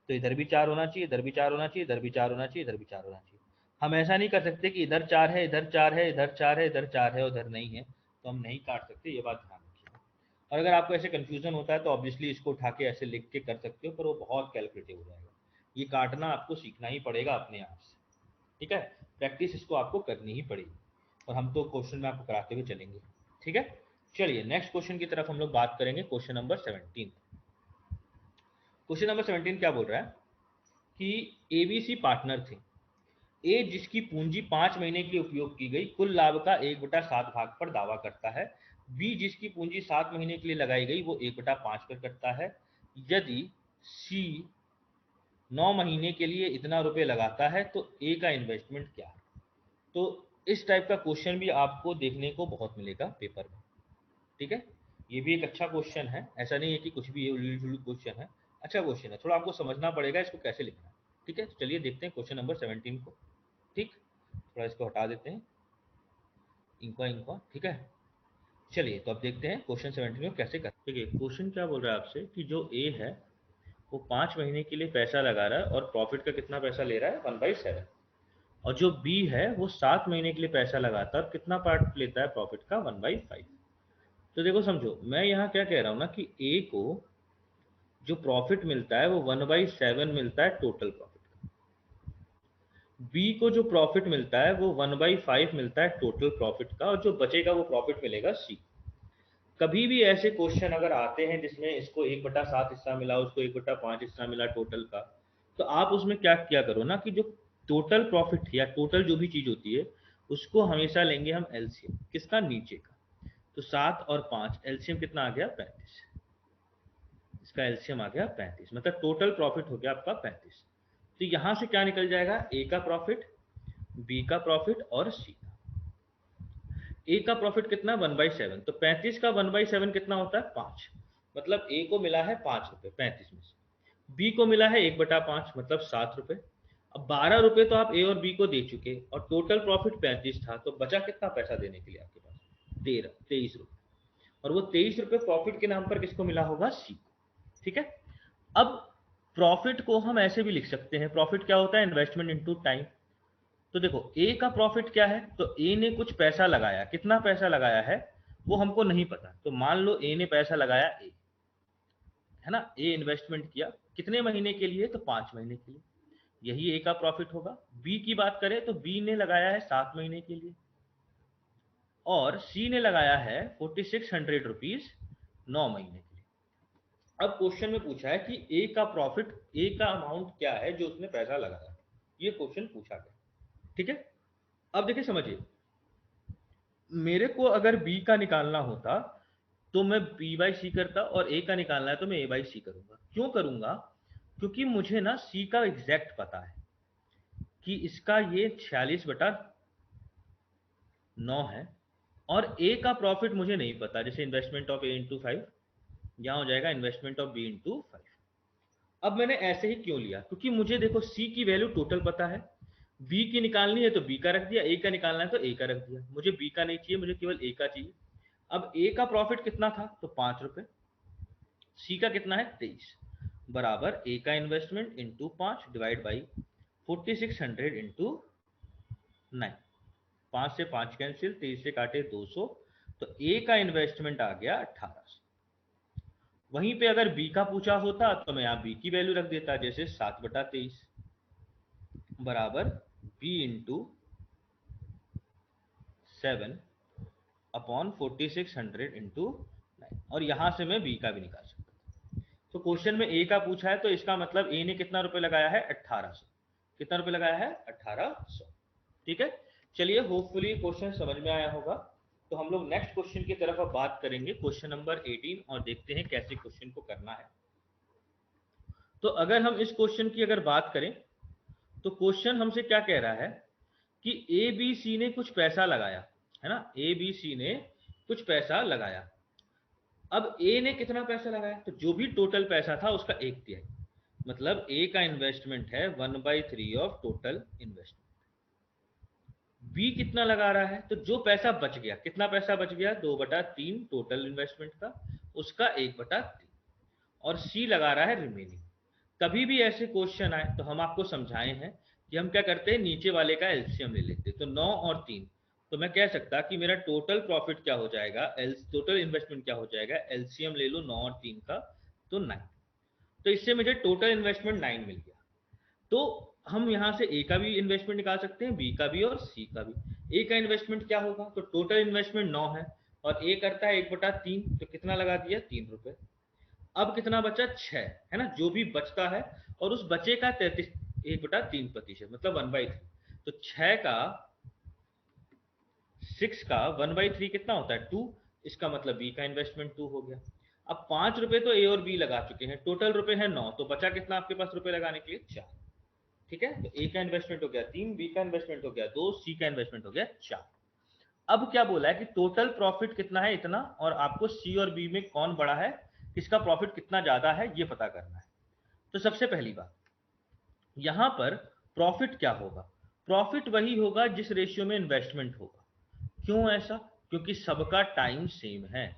तो इधर भी 4 होना चाहिए, इधर भी 4 होना चाहिए, इधर भी 4 होना चाहिए, इधर भी 4 होना चाहिए। हम ऐसा नहीं कर सकते कि इधर 4 है, इधर 4 है, इधर 4 है, इधर 4 है, उधर नहीं है, तो हम नहीं काट सकते। ये बात ध्यान रखिए। और अगर आपको ऐसे कंफ्यूजन होता है तो ऑब्वियसली इसको उठा के ऐसे लिख के कर सकते हो, पर वो बहुत कैलकुलेटिव हो जाएगा। ये काटना आपको सीखना ही पड़ेगा अपने आप से। ठीक है, प्रैक्टिस इसको आपको करनी ही पड़ेगी, और हम तो क्वेश्चन में आपको कराते हुए चलेंगे। ठीक है। चलिए नेक्स्ट क्वेश्चन की तरफ हम लोग बात करेंगे। Question number 17। क्वेश्चन नंबर 17 क्या बोल रहा है कि एबीसी पार्टनर थे। ए जिसकी पूंजी 5 महीने के लिए उपयोग की गई कुल लाभ का 1/7 भाग पर दावा करता है। बी जिसकी पूंजी 7 महीने के लिए लगाई गई वो 1/5 पर करता है। यदि सी 9 महीने के लिए इतना रुपए लगाता है तो ए का इन्वेस्टमेंट क्या है? तो इस टाइप का क्वेश्चन भी आपको देखने को बहुत मिलेगा पेपर में। ठीक है, ये भी एक अच्छा क्वेश्चन है, ऐसा नहीं है कि कुछ भी ये उल्लू जुल्लू क्वेश्चन है। अच्छा क्वेश्चन है, थोड़ा आपको समझना पड़ेगा इसको कैसे लिखना है। ठीक है, चलिए देखते हैं क्वेश्चन नंबर 17 को। ठीक, थोड़ा इसको हटा देते हैं, इंक्वा इंक्वा। ठीक है, चलिए तो अब देखते हैं क्वेश्चन 17 को कैसे कर। ठीक है, क्वेश्चन क्या बोल रहा है आपसे कि जो ए है वो 5 महीने के लिए पैसा लगा रहा है और प्रॉफिट का कितना पैसा ले रहा है, 1/7। और जो बी है वो 7 महीने के लिए पैसा लगाता है और कितना पार्ट लेता है प्रॉफिट का, 1/5। तो देखो समझो, मैं यहाँ क्या कह रहा हूँ ना कि ए को जो प्रॉफिट मिलता है वो 1/7 मिलता है टोटल प्रॉफिट का, बी को जो प्रॉफिट मिलता है वो 1/5 मिलता है टोटल प्रॉफिट का, और जो बचेगा वो प्रॉफिट मिलेगा सी। कभी भी ऐसे क्वेश्चन अगर आते हैं जिसमें इसको 1/7 हिस्सा मिला, उसको 1/5 हिस्सा मिला टोटल का, तो आप उसमें क्या किया करो ना कि जो टोटल प्रॉफिट या टोटल जो भी चीज होती है उसको हमेशा लेंगे हम एलसीएम किसका, नीचे का। तो 7 और 5 एलसीएम कितना आ गया, 35। इसका एलसीएम आ गया 35, मतलब टोटल प्रॉफिट हो गया आपका 35। तो यहां से क्या निकल जाएगा, ए का प्रॉफिट, बी का प्रॉफिट और सी का। ए का प्रॉफिट कितना, 1/7, तो 35 का 1/7 कितना होता है, 5। मतलब ए को मिला है 5 रुपए 35 में से, बी को मिला है 1/5 मतलब 7 रुपए। अब 12 रुपए तो आप ए और बी को दे चुके और टोटल प्रॉफिट 35 था, तो बचा कितना पैसा देने के लिए आपके पास, 23 रुपए। और वो 23 रुपए प्रॉफिट के नाम पर किसको मिला होगा, सी को। ठीक है, अब प्रॉफिट को हम ऐसे भी लिख सकते हैं, प्रॉफिट क्या होता है, इन्वेस्टमेंट इनटू टाइम। तो देखो ए का प्रॉफिट क्या है, तो ए ने कुछ पैसा लगाया, कितना पैसा लगाया है वो हमको नहीं पता। तो मान लो ए ने पैसा लगाया, ए है ना, ए इन्वेस्टमेंट किया कितने महीने के लिए, तो 5 महीने के लिए, यही ए का प्रॉफिट होगा। बी की बात करें तो बी ने लगाया है 7 महीने के लिए, और सी ने लगाया है 4600 रुपीज 9 महीने के लिए। अब क्वेश्चन में पूछा है कि ए का प्रॉफिट, ए का अमाउंट क्या है जो उसने पैसा लगाया, ये क्वेश्चन पूछा गया। ठीक है, अब देखिए समझिए, मेरे को अगर बी का निकालना होता तो मैं बी बाई सी करता, और ए का निकालना है तो मैं ए बाई सी करूंगा। क्यों करूंगा, क्योंकि मुझे ना सी का एग्जैक्ट पता है कि इसका ये 46/9 है, और ए का प्रॉफिट मुझे नहीं पता, जैसे इन्वेस्टमेंट ऑफ ए इंटू 5, यहां हो जाएगा इन्वेस्टमेंट ऑफ बी इंटू 5। अब मैंने ऐसे ही क्यों लिया, क्योंकि मुझे देखो सी की वैल्यू टोटल पता है, बी की निकालनी है तो बी का रख दिया, ए का निकालना है तो ए का रख दिया, मुझे बी का नहीं चाहिए, मुझे केवल ए का चाहिए। अब ए का प्रॉफिट कितना था, तो 5 रुपए, सी का कितना है 23, बराबर ए का investment into 5 divide by 4600 into 9। 5 से 5 कैंसिल, 23 से काटे 200, तो ए का इन्वेस्टमेंट आ गया 1800। वहीं पे अगर बी का पूछा होता तो मैं यहाँ बी की वैल्यू रख देता, जैसे 7/23 बराबर बी इंटू 7/4600 इंटू 9, और यहां से मैं बी का भी निकाल सकता था। तो क्वेश्चन में ए का पूछा है तो इसका मतलब ए ने कितना रुपए लगाया है, 1800। कितना रुपए लगाया है, 1800। ठीक है, चलिए होपफुली क्वेश्चन समझ में आया होगा। तो हम लोग नेक्स्ट क्वेश्चन की तरफ अब बात करेंगे, क्वेश्चन नंबर 18, और देखते हैं कैसे क्वेश्चन को करना है। तो अगर हम इस क्वेश्चन की अगर बात करें तो क्वेश्चन हमसे क्या कह रहा है कि ए बी सी ने कुछ पैसा लगाया, है ना, ए बी सी ने कुछ पैसा लगाया। अब ए ने कितना पैसा लगाया, तो जो भी टोटल पैसा था उसका 1/3, मतलब ए का इन्वेस्टमेंट है 1/3 ऑफ टोटल इन्वेस्टमेंट। बी कितना लगा रहा है, तो जो पैसा बच गया, कितना पैसा बच गया, 2/3 टोटल इन्वेस्टमेंट का, उसका 1/3, और सी लगा रहा है रिमेनिंग। कभी भी ऐसे क्वेश्चन आए तो हम आपको समझाए हैं कि हम क्या करते हैं, नीचे वाले का एलसीएम ले लेते हैं। तो 9 और 3, तो मैं कह सकता कि मेरा टोटल प्रॉफिट क्या हो जाएगा, टोटल इन्वेस्टमेंट क्या हो जाएगा, एलसीएम ले लो 9 और 3 का, तो 9। तो इससे मुझे टोटल इन्वेस्टमेंट 9 मिल गया। तो हम यहां से ए का भी इन्वेस्टमेंट निकाल सकते हैं, बी का भी और सी का भी। ए का इन्वेस्टमेंट क्या होगा, तो टोटल इन्वेस्टमेंट 9 है, और ए करता है 1/3, तो कितना लगा दिया, 3 रुपए। अब कितना बचा, 6, है ना, जो भी बचता है, और उस बचे का 1/3 मतलब 1/3। तो 6 का 6 का 1/3 कितना होता है, 2। इसका मतलब बी का इन्वेस्टमेंट 2 हो गया। अब 5 रुपए तो ए और बी लगा चुके हैं, टोटल रुपए है 9, तो बचा कितना आपके पास रुपए लगाने के लिए, 4। ठीक है, तो ए का इन्वेस्टमेंट हो गया 3, बी का इन्वेस्टमेंट हो गया 2, सी का इन्वेस्टमेंट हो गया 4। अब क्या बोला है कि टोटल प्रॉफिट कितना है, इतना, और आपको सी और बी में कौन बड़ा है, किसका प्रॉफिट कितना ज्यादा है ये पता करना है। तो सबसे पहली बात, यहां पर प्रॉफिट क्या होगा? प्रॉफिट वही होगा जिस रेशियो में इन्वेस्टमेंट होगा। क्यों ऐसा? क्योंकि सबका टाइम सेम है,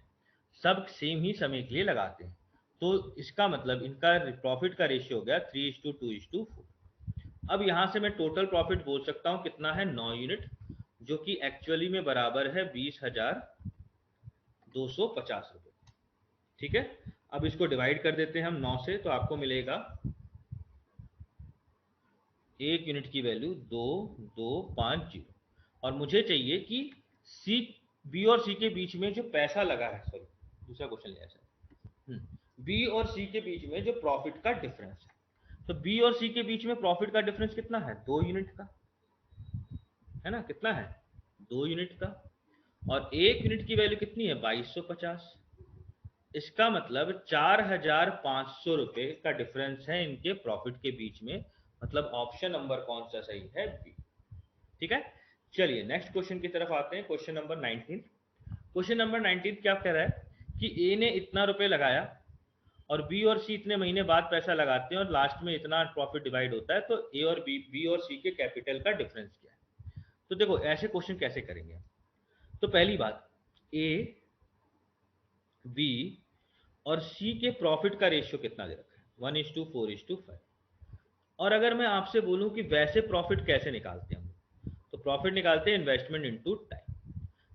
सब सेम ही समय के लिए लगाते हैं, तो इसका मतलब इनका प्रॉफिट का रेशियो हो गया 3:2:4। अब यहां से मैं टोटल प्रॉफिट बोल सकता हूं कितना है, 9 यूनिट, जो कि एक्चुअली में बराबर है 20,250 रुपए। ठीक है, अब इसको डिवाइड कर देते हैं हम 9 से, तो आपको मिलेगा एक यूनिट की वैल्यू 2250। और मुझे चाहिए कि सी, बी और सी के बीच में जो पैसा लगा है, सॉरी दूसरा क्वेश्चन लिया सर, बी और सी के बीच में जो प्रॉफिट का डिफरेंस है, तो बी और सी के बीच में प्रॉफिट का डिफरेंस कितना है, 2 यूनिट का है ना, कितना है, 2 यूनिट का। और एक यूनिट की वैल्यू कितनी है, 2250। इसका मतलब 4,500 रुपए का डिफरेंस है इनके प्रॉफिट के बीच में। मतलब ऑप्शन नंबर कौन सा सही है, बी। ठीक है, चलिए नेक्स्ट क्वेश्चन की तरफ आते हैं, क्वेश्चन नंबर 19। क्वेश्चन नंबर 19 क्या कह रहा है कि ए ने इतना रुपए लगाया और बी और सी इतने महीने बाद पैसा लगाते हैं और लास्ट में इतना प्रॉफिट डिवाइड होता है, तो ए और बी और सी के कैपिटल का डिफरेंस क्या है? तो देखो ऐसे क्वेश्चन कैसे करेंगे। तो पहली बात, ए, बी और सी के प्रॉफिट का रेशियो कितना दे रखा है, 1:4:5। और अगर मैं आपसे बोलूं कि वैसे प्रॉफिट कैसे निकालते हैं हम, तो प्रॉफिट निकालते हैं इन्वेस्टमेंट इनटू टाइम।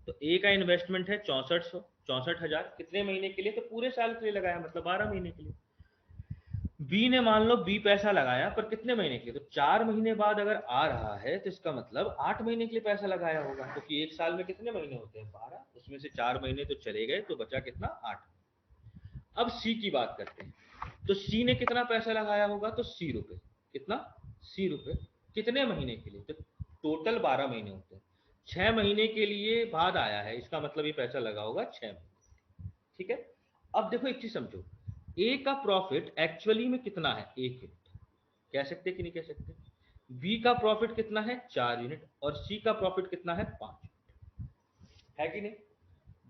तो ए का इन्वेस्टमेंट है 64,000 कितने महीने के लिए, तो पूरे साल के लिए लगाया, मतलब 12 महीने के लिए। बी ने मान लो बी पैसा लगाया पर कितने महीने के लिए, तो 4 महीने बाद अगर आ रहा है तो इसका मतलब 8 महीने के लिए पैसा लगाया होगा, क्योंकि एक साल में कितने महीने होते हैं, 12, उसमें से 4 महीने तो चले गए, तो बचा कितना, 8। अब सी की बात करते हैं, तो सी ने कितना पैसा लगाया होगा, तो सी रुपए, कितना, सी रुपए, कितने महीने के लिए, तो टोटल 12 महीने होते हैं, 6 महीने के लिए बाद आया है, इसका मतलब ये पैसा लगा होगा 6 महीने। ठीक है, अब देखो एक चीज समझो, ए का प्रॉफिट एक्चुअली में कितना है, 1 यूनिट, कह सकते कि नहीं कह सकते। बी का प्रॉफिट कितना है, 4 यूनिट, और सी का प्रॉफिट कितना है, 5 यूनिट, है कि नहीं,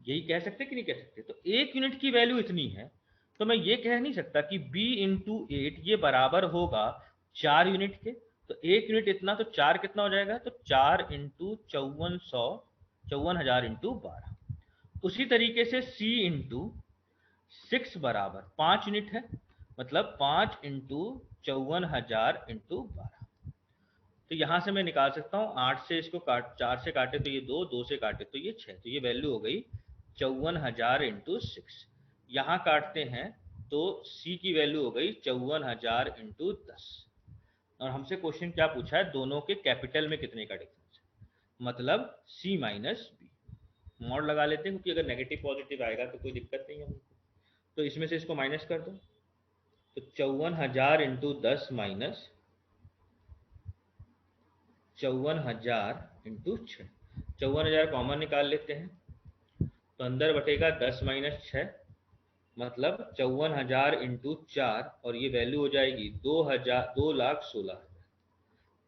यही कह सकते कि नहीं कह सकते। तो 1 यूनिट की वैल्यू इतनी है, तो मैं ये कह नहीं सकता कि b इंटू 8 ये बराबर होगा 4 यूनिट के। तो 1 यूनिट इतना, तो 4 कितना हो जाएगा, तो 4 इंटू 54,000 इंटू 12। उसी तरीके से c इंटू 6 बराबर 5 यूनिट है, मतलब 5 इंटू 54,000 इंटू 12। तो यहां से मैं निकाल सकता हूं, 8 से इसको काट, 4 से काटे तो ये 2, 2 से काटे तो ये 6, तो ये वैल्यू हो गई 54,000 इंटू 6। यहां काटते हैं तो सी की वैल्यू हो गई 54,000 इंटू 10। और हमसे क्वेश्चन क्या पूछा है, दोनों के कैपिटल में कितने का डिफरेंस है, मतलब सी माइनस बी। मॉड लगा लेते हैं, क्योंकि अगर नेगेटिव पॉजिटिव आएगा तो कोई दिक्कत नहीं है हमको। तो इसमें से इसको माइनस कर दो, तो 54,000 इंटू 10 माइनस 54,000 इंटू 6। 54,000 कॉमन निकाल लेते हैं, तो अंदर बटेगा 10 माइनस 6, मतलब 54,000 इंटू 4, और ये वैल्यू हो जाएगी 2,16,000।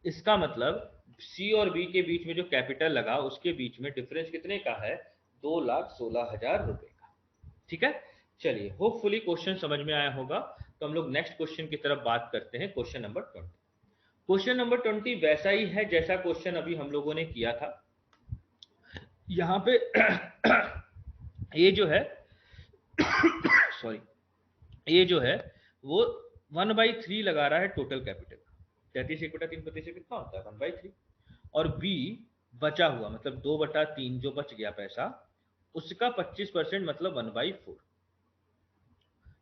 इसका मतलब सी और बी के बीच में जो कैपिटल लगा उसके बीच में डिफरेंस कितने का है, 2,16,000 रुपए का। ठीक है, चलिए होपफुली क्वेश्चन समझ में आया होगा। तो हम लोग नेक्स्ट क्वेश्चन की तरफ बात करते हैं, क्वेश्चन नंबर 20। क्वेश्चन नंबर 20 वैसा ही है जैसा क्वेश्चन अभी हम लोगों ने किया था। यहाँ पे ये जो है सॉरी, ये जो है वो 1/3 लगा रहा है टोटल कैपिटल। 33/3 कितना होता है, 1/3। और बी बचा हुआ, मतलब 2/3 जो बच गया पैसा, उसका 25% मतलब 1/4।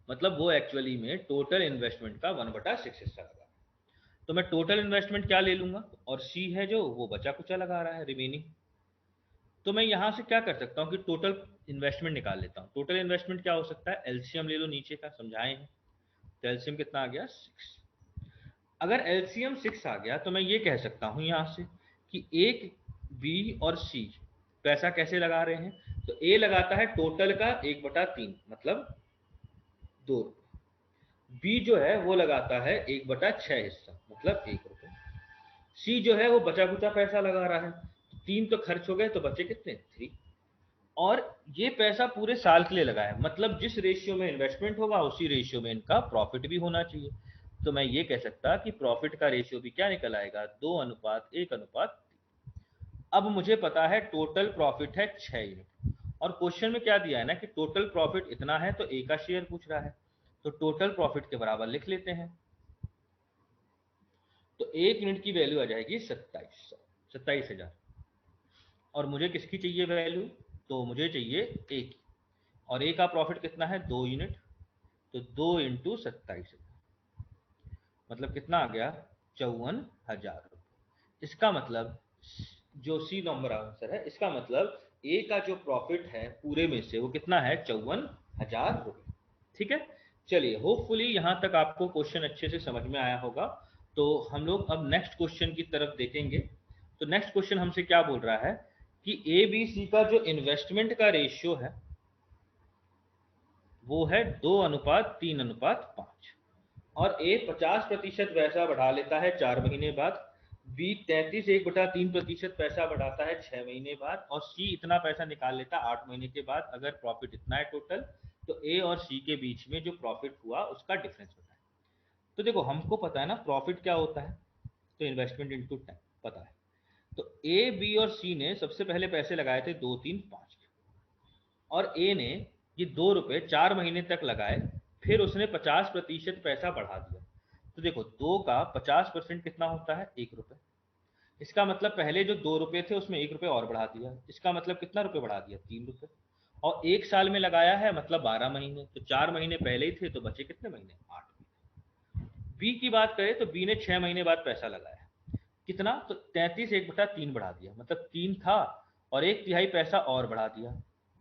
मतलब वो एक्चुअली में टोटल इन्वेस्टमेंट का 1/6 हिस्सा लगा। तो मैं टोटल इन्वेस्टमेंट क्या ले लूंगा, और सी है जो वो बचा कुचा लगा रहा है, रिमेनिंग। तो मैं यहां से क्या कर सकता हूं कि टोटल इन्वेस्टमेंट निकाल लेता हूं। टोटल इन्वेस्टमेंट क्या हो सकता है, एलसीएम ले लो, नीचे का समझाए हैं। तो एलसीएम कितना आ गया, 6। अगर एलसीएम 6 आ गया तो मैं ये कह सकता हूं यहां से कि एक, बी और सी पैसा कैसे लगा रहे हैं, तो ए लगाता है टोटल का 1/3, मतलब 2 रुपये। बी जो है वो लगाता है 1/6 हिस्सा, मतलब 1 रुपये। सी जो है वो बचा कुचा पैसा लगा रहा है, तो 3 तो खर्च हो गए, तो बचे कितने, 3। और ये पैसा पूरे साल के लिए लगा है, मतलब जिस रेशियो में इन्वेस्टमेंट होगा उसी रेशियो में इनका प्रॉफिट भी होना चाहिए। तो मैं ये कह सकता कि प्रॉफिट का रेशियो भी क्या निकल आएगा, 2:1:3। अब मुझे पता है टोटल प्रॉफिट है 6 यूनिट, और क्वेश्चन में क्या दिया है ना कि टोटल प्रॉफिट इतना है, तो ए का शेयर पूछ रहा है, तो टोटल प्रॉफिट के बराबर लिख लेते हैं। तो 1 यूनिट की वैल्यू आ जाएगी 27,000। और मुझे किसकी चाहिए वैल्यू, तो मुझे चाहिए ए की, और ए का प्रॉफिट कितना है, 2 यूनिट, तो 2 × 27,000 मतलब कितना आ गया, 54,000 रुपये। इसका मतलब जो सी नंबर आंसर है, इसका मतलब ए का जो प्रॉफिट है पूरे में से वो कितना है, 54,000 रुपये। ठीक है, चलिए होपफुली यहां तक आपको क्वेश्चन अच्छे से समझ में आया होगा। तो हम लोग अब नेक्स्ट क्वेश्चन की तरफ देखेंगे। तो नेक्स्ट क्वेश्चन हमसे क्या बोल रहा है कि ए बी सी का जो इन्वेस्टमेंट का रेशियो है वो है 2:3:5, और ए 50% पैसा बढ़ा लेता है 4 महीने बाद, बी 33 पैसा बढ़ाता है 6 महीने बाद, और सी इतना पैसा निकाल लेता है 8 महीने के बाद। अगर प्रॉफिट इतना है टोटल, तो ए और सी के बीच में जो प्रॉफिट हुआ उसका डिफरेंस बताए। तो देखो हमको पता है ना प्रॉफिट क्या होता है, तो इन्वेस्टमेंट इनटू टाइम पता है। तो ए बी और सी ने सबसे पहले पैसे लगाए थे 2 3 5, और ए ने ये 2 रुपए 4 महीने तक लगाए, फिर उसने 50% पैसा बढ़ा दिया। तो देखो 2 का 50% कितना होता है, 1 रुपए। इसका मतलब पहले जो 2 रुपए थे उसमें 1 रुपए और बढ़ा दिया, इसका मतलब कितना रुपए बढ़ा दिया, 3 रुपए। और 1 साल में लगाया है मतलब 12 महीने, तो 4 महीने पहले ही थे, तो बचे कितने महीने, 8 महीने। बी की बात करें तो बी ने 6 महीने बाद पैसा लगाया, कितना, तो 33 1/3 बढ़ा दिया, मतलब 3 था और 1/3 पैसा और बढ़ा दिया,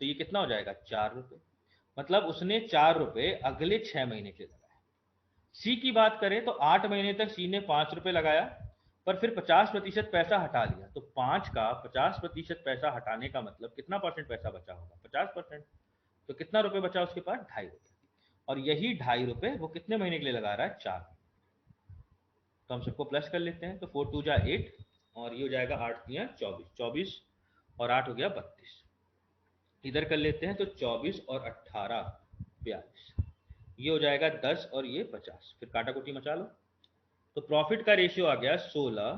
तो ये कितना हो जाएगा, 4 रुपए। मतलब उसने 4 रुपए अगले 6 महीने के लगाए। सी की बात करें तो 8 महीने तक सी ने 5 रुपए लगाया, पर फिर 50% पैसा हटा लिया, तो 5 का 50% पैसा हटाने का मतलब कितना परसेंट पैसा बचा होगा, 50%। तो कितना रुपए बचा उसके पास, 2.5 रुपए। और यही 2.5 रुपए वो कितने महीने के लिए लगा रहा है, 4। तो हम सबको प्लस कर लेते हैं, तो 4 2 जा 8, और ये हो जाएगा 8 3 24, 24 और 8 हो गया 32। इधर कर लेते हैं तो 24 और 18 42, ये हो जाएगा 10 और ये 50, फिर काटा कुटी मचा लो। तो प्रॉफिट का रेशियो आ गया 16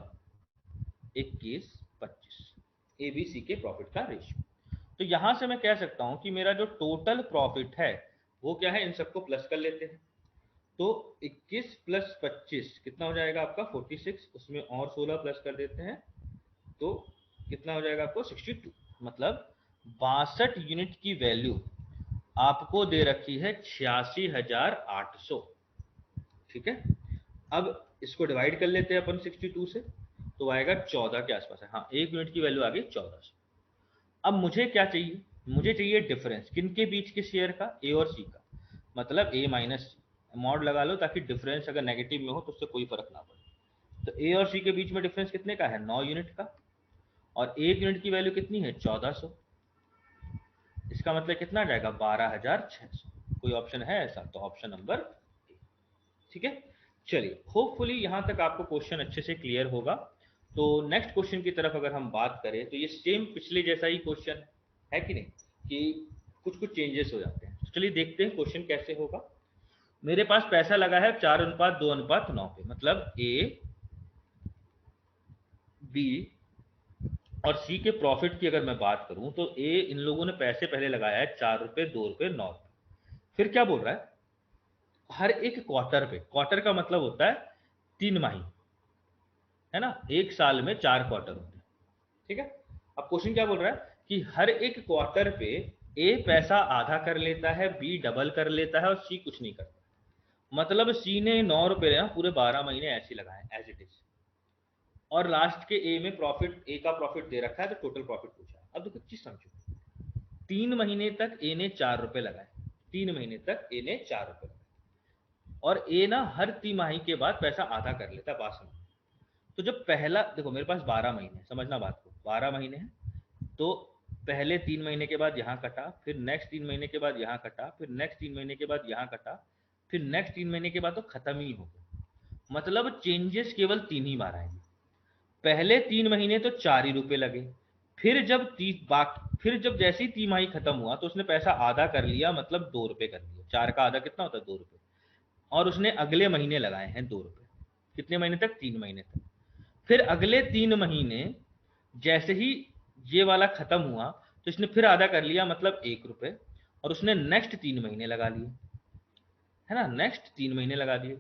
21 25, एबीसी के प्रॉफिट का रेशियो। तो यहां से मैं कह सकता हूं कि मेरा जो टोटल प्रॉफिट है वो क्या है, इन सबको प्लस कर लेते हैं। तो 21 + 25 कितना हो जाएगा आपका, 46, उसमें और 16 प्लस कर देते हैं, तो कितना हो जाएगा आपको, 62। मतलब 62 यूनिट की वैल्यू आपको दे रखी है 86,800। ठीक है, अब इसको डिवाइड कर लेते हैं अपन 62 से, तो आएगा 14 के आसपास है। हाँ, 1 यूनिट की वैल्यू आ गई 1400। अब मुझे क्या चाहिए, मुझे चाहिए डिफरेंस किनके बीच के शेयर का, ए और सी का, मतलब ए माइनस सी। मॉड लगा लो ताकि डिफरेंस अगर नेगेटिव में हो तो उससे कोई फर्क ना पड़े। तो ए और सी के बीच में डिफरेंस कितने का है, 9 यूनिट का, और 1 यूनिट की वैल्यू कितनी है, 1400। इसका मतलब कितना आ जाएगा, 12,600। कोई ऑप्शन है ऐसा, तो ऑप्शन नंबर ए। ठीक है, चलिए होपफुली यहां तक आपको क्वेश्चन अच्छे से क्लियर होगा। तो नेक्स्ट क्वेश्चन की तरफ अगर हम बात करें तो ये सेम पिछले जैसा ही क्वेश्चन है कि नहीं, कि कुछ कुछ चेंजेस हो जाते हैं। तो चलिए देखते हैं क्वेश्चन कैसे होगा। मेरे पास पैसा लगा है 4:2:9 पे, मतलब ए बी और सी के प्रॉफिट की अगर मैं बात करूं तो ए इन लोगों ने पैसे पहले लगाया है 4 रुपए, 2 रुपए, 9 रुपए। फिर क्या बोल रहा है, हर एक क्वार्टर पे, क्वार्टर का मतलब होता है 3 माही, है ना, एक साल में 4 क्वार्टर होते हैं। ठीक है, अब क्वेश्चन क्या बोल रहा है कि हर एक क्वार्टर पे ए पैसा आधा कर लेता है, बी डबल कर लेता है, और सी कुछ नहीं करता। मतलब सी ने 9 रुपए पूरे 12 महीने ऐसे लगाए एज इट इज, और लास्ट के ए में प्रॉफिट, ए का प्रॉफिट दे रखा है, तो टोटल प्रॉफिट पूछा है। अब देखो चीज समझो, 3 महीने तक ए ने 4 रुपए लगाए, 3 महीने तक ए ने 4 रुपए लगाए, और ए ना हर तिमाही के बाद पैसा आधा कर लेता है, बात समझो। तो जब पहला, देखो मेरे पास 12 महीने, समझना बात को, 12 महीने हैं, तो पहले 3 महीने के बाद यहाँ कटा, फिर नेक्स्ट 3 महीने के बाद यहाँ कटा, फिर नेक्स्ट 3 महीने के बाद यहाँ कटा, फिर नेक्स्ट 3 महीने के बाद तो खत्म ही हो गया। मतलब चेंजेस केवल 3 ही बार आएंगे। पहले 3 महीने तो 4 ही रुपए लगे, फिर जब जैसे ही तिमाही खत्म हुआ तो उसने पैसा आधा कर लिया, मतलब 2 रुपए कर लिया। 4 का आधा कितना होता है, 2 रुपए। और उसने अगले महीने लगाए हैं 2 रुपए। कितने महीने तक? 3 महीने तक। फिर अगले 3 महीने जैसे ही ये वाला खत्म हुआ तो इसने फिर आधा कर लिया, मतलब 1 रुपए, और उसने नेक्स्ट 3 महीने लगा लिए, है ना, नेक्स्ट 3 महीने लगा दिए।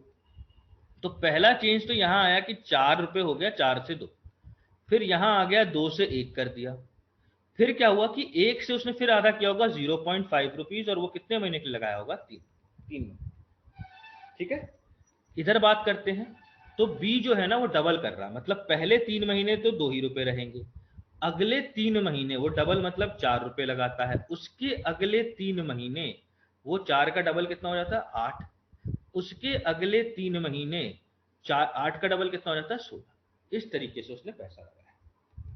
तो पहला चेंज तो यहां आया कि 4 रुपए हो गया 4 से 2, फिर यहां आ गया 2 से 1 कर दिया, फिर क्या हुआ कि 1 से उसने फिर आधा किया होगा 0.5 रुपीज, और वो कितने महीने के लिए लगाया होगा? 3 महीने। ठीक है, इधर बात करते हैं तो बी जो है ना वो डबल कर रहा है, मतलब पहले 3 महीने तो 2 ही रुपए रहेंगे, अगले 3 महीने वो डबल मतलब 4 रुपए लगाता है, उसके अगले 3 महीने वो 4 का डबल कितना हो जाता है? 8, उसके अगले 3 महीने 8 का डबल कितना हो जाता है? 16। इस तरीके से उसने पैसा लगाया।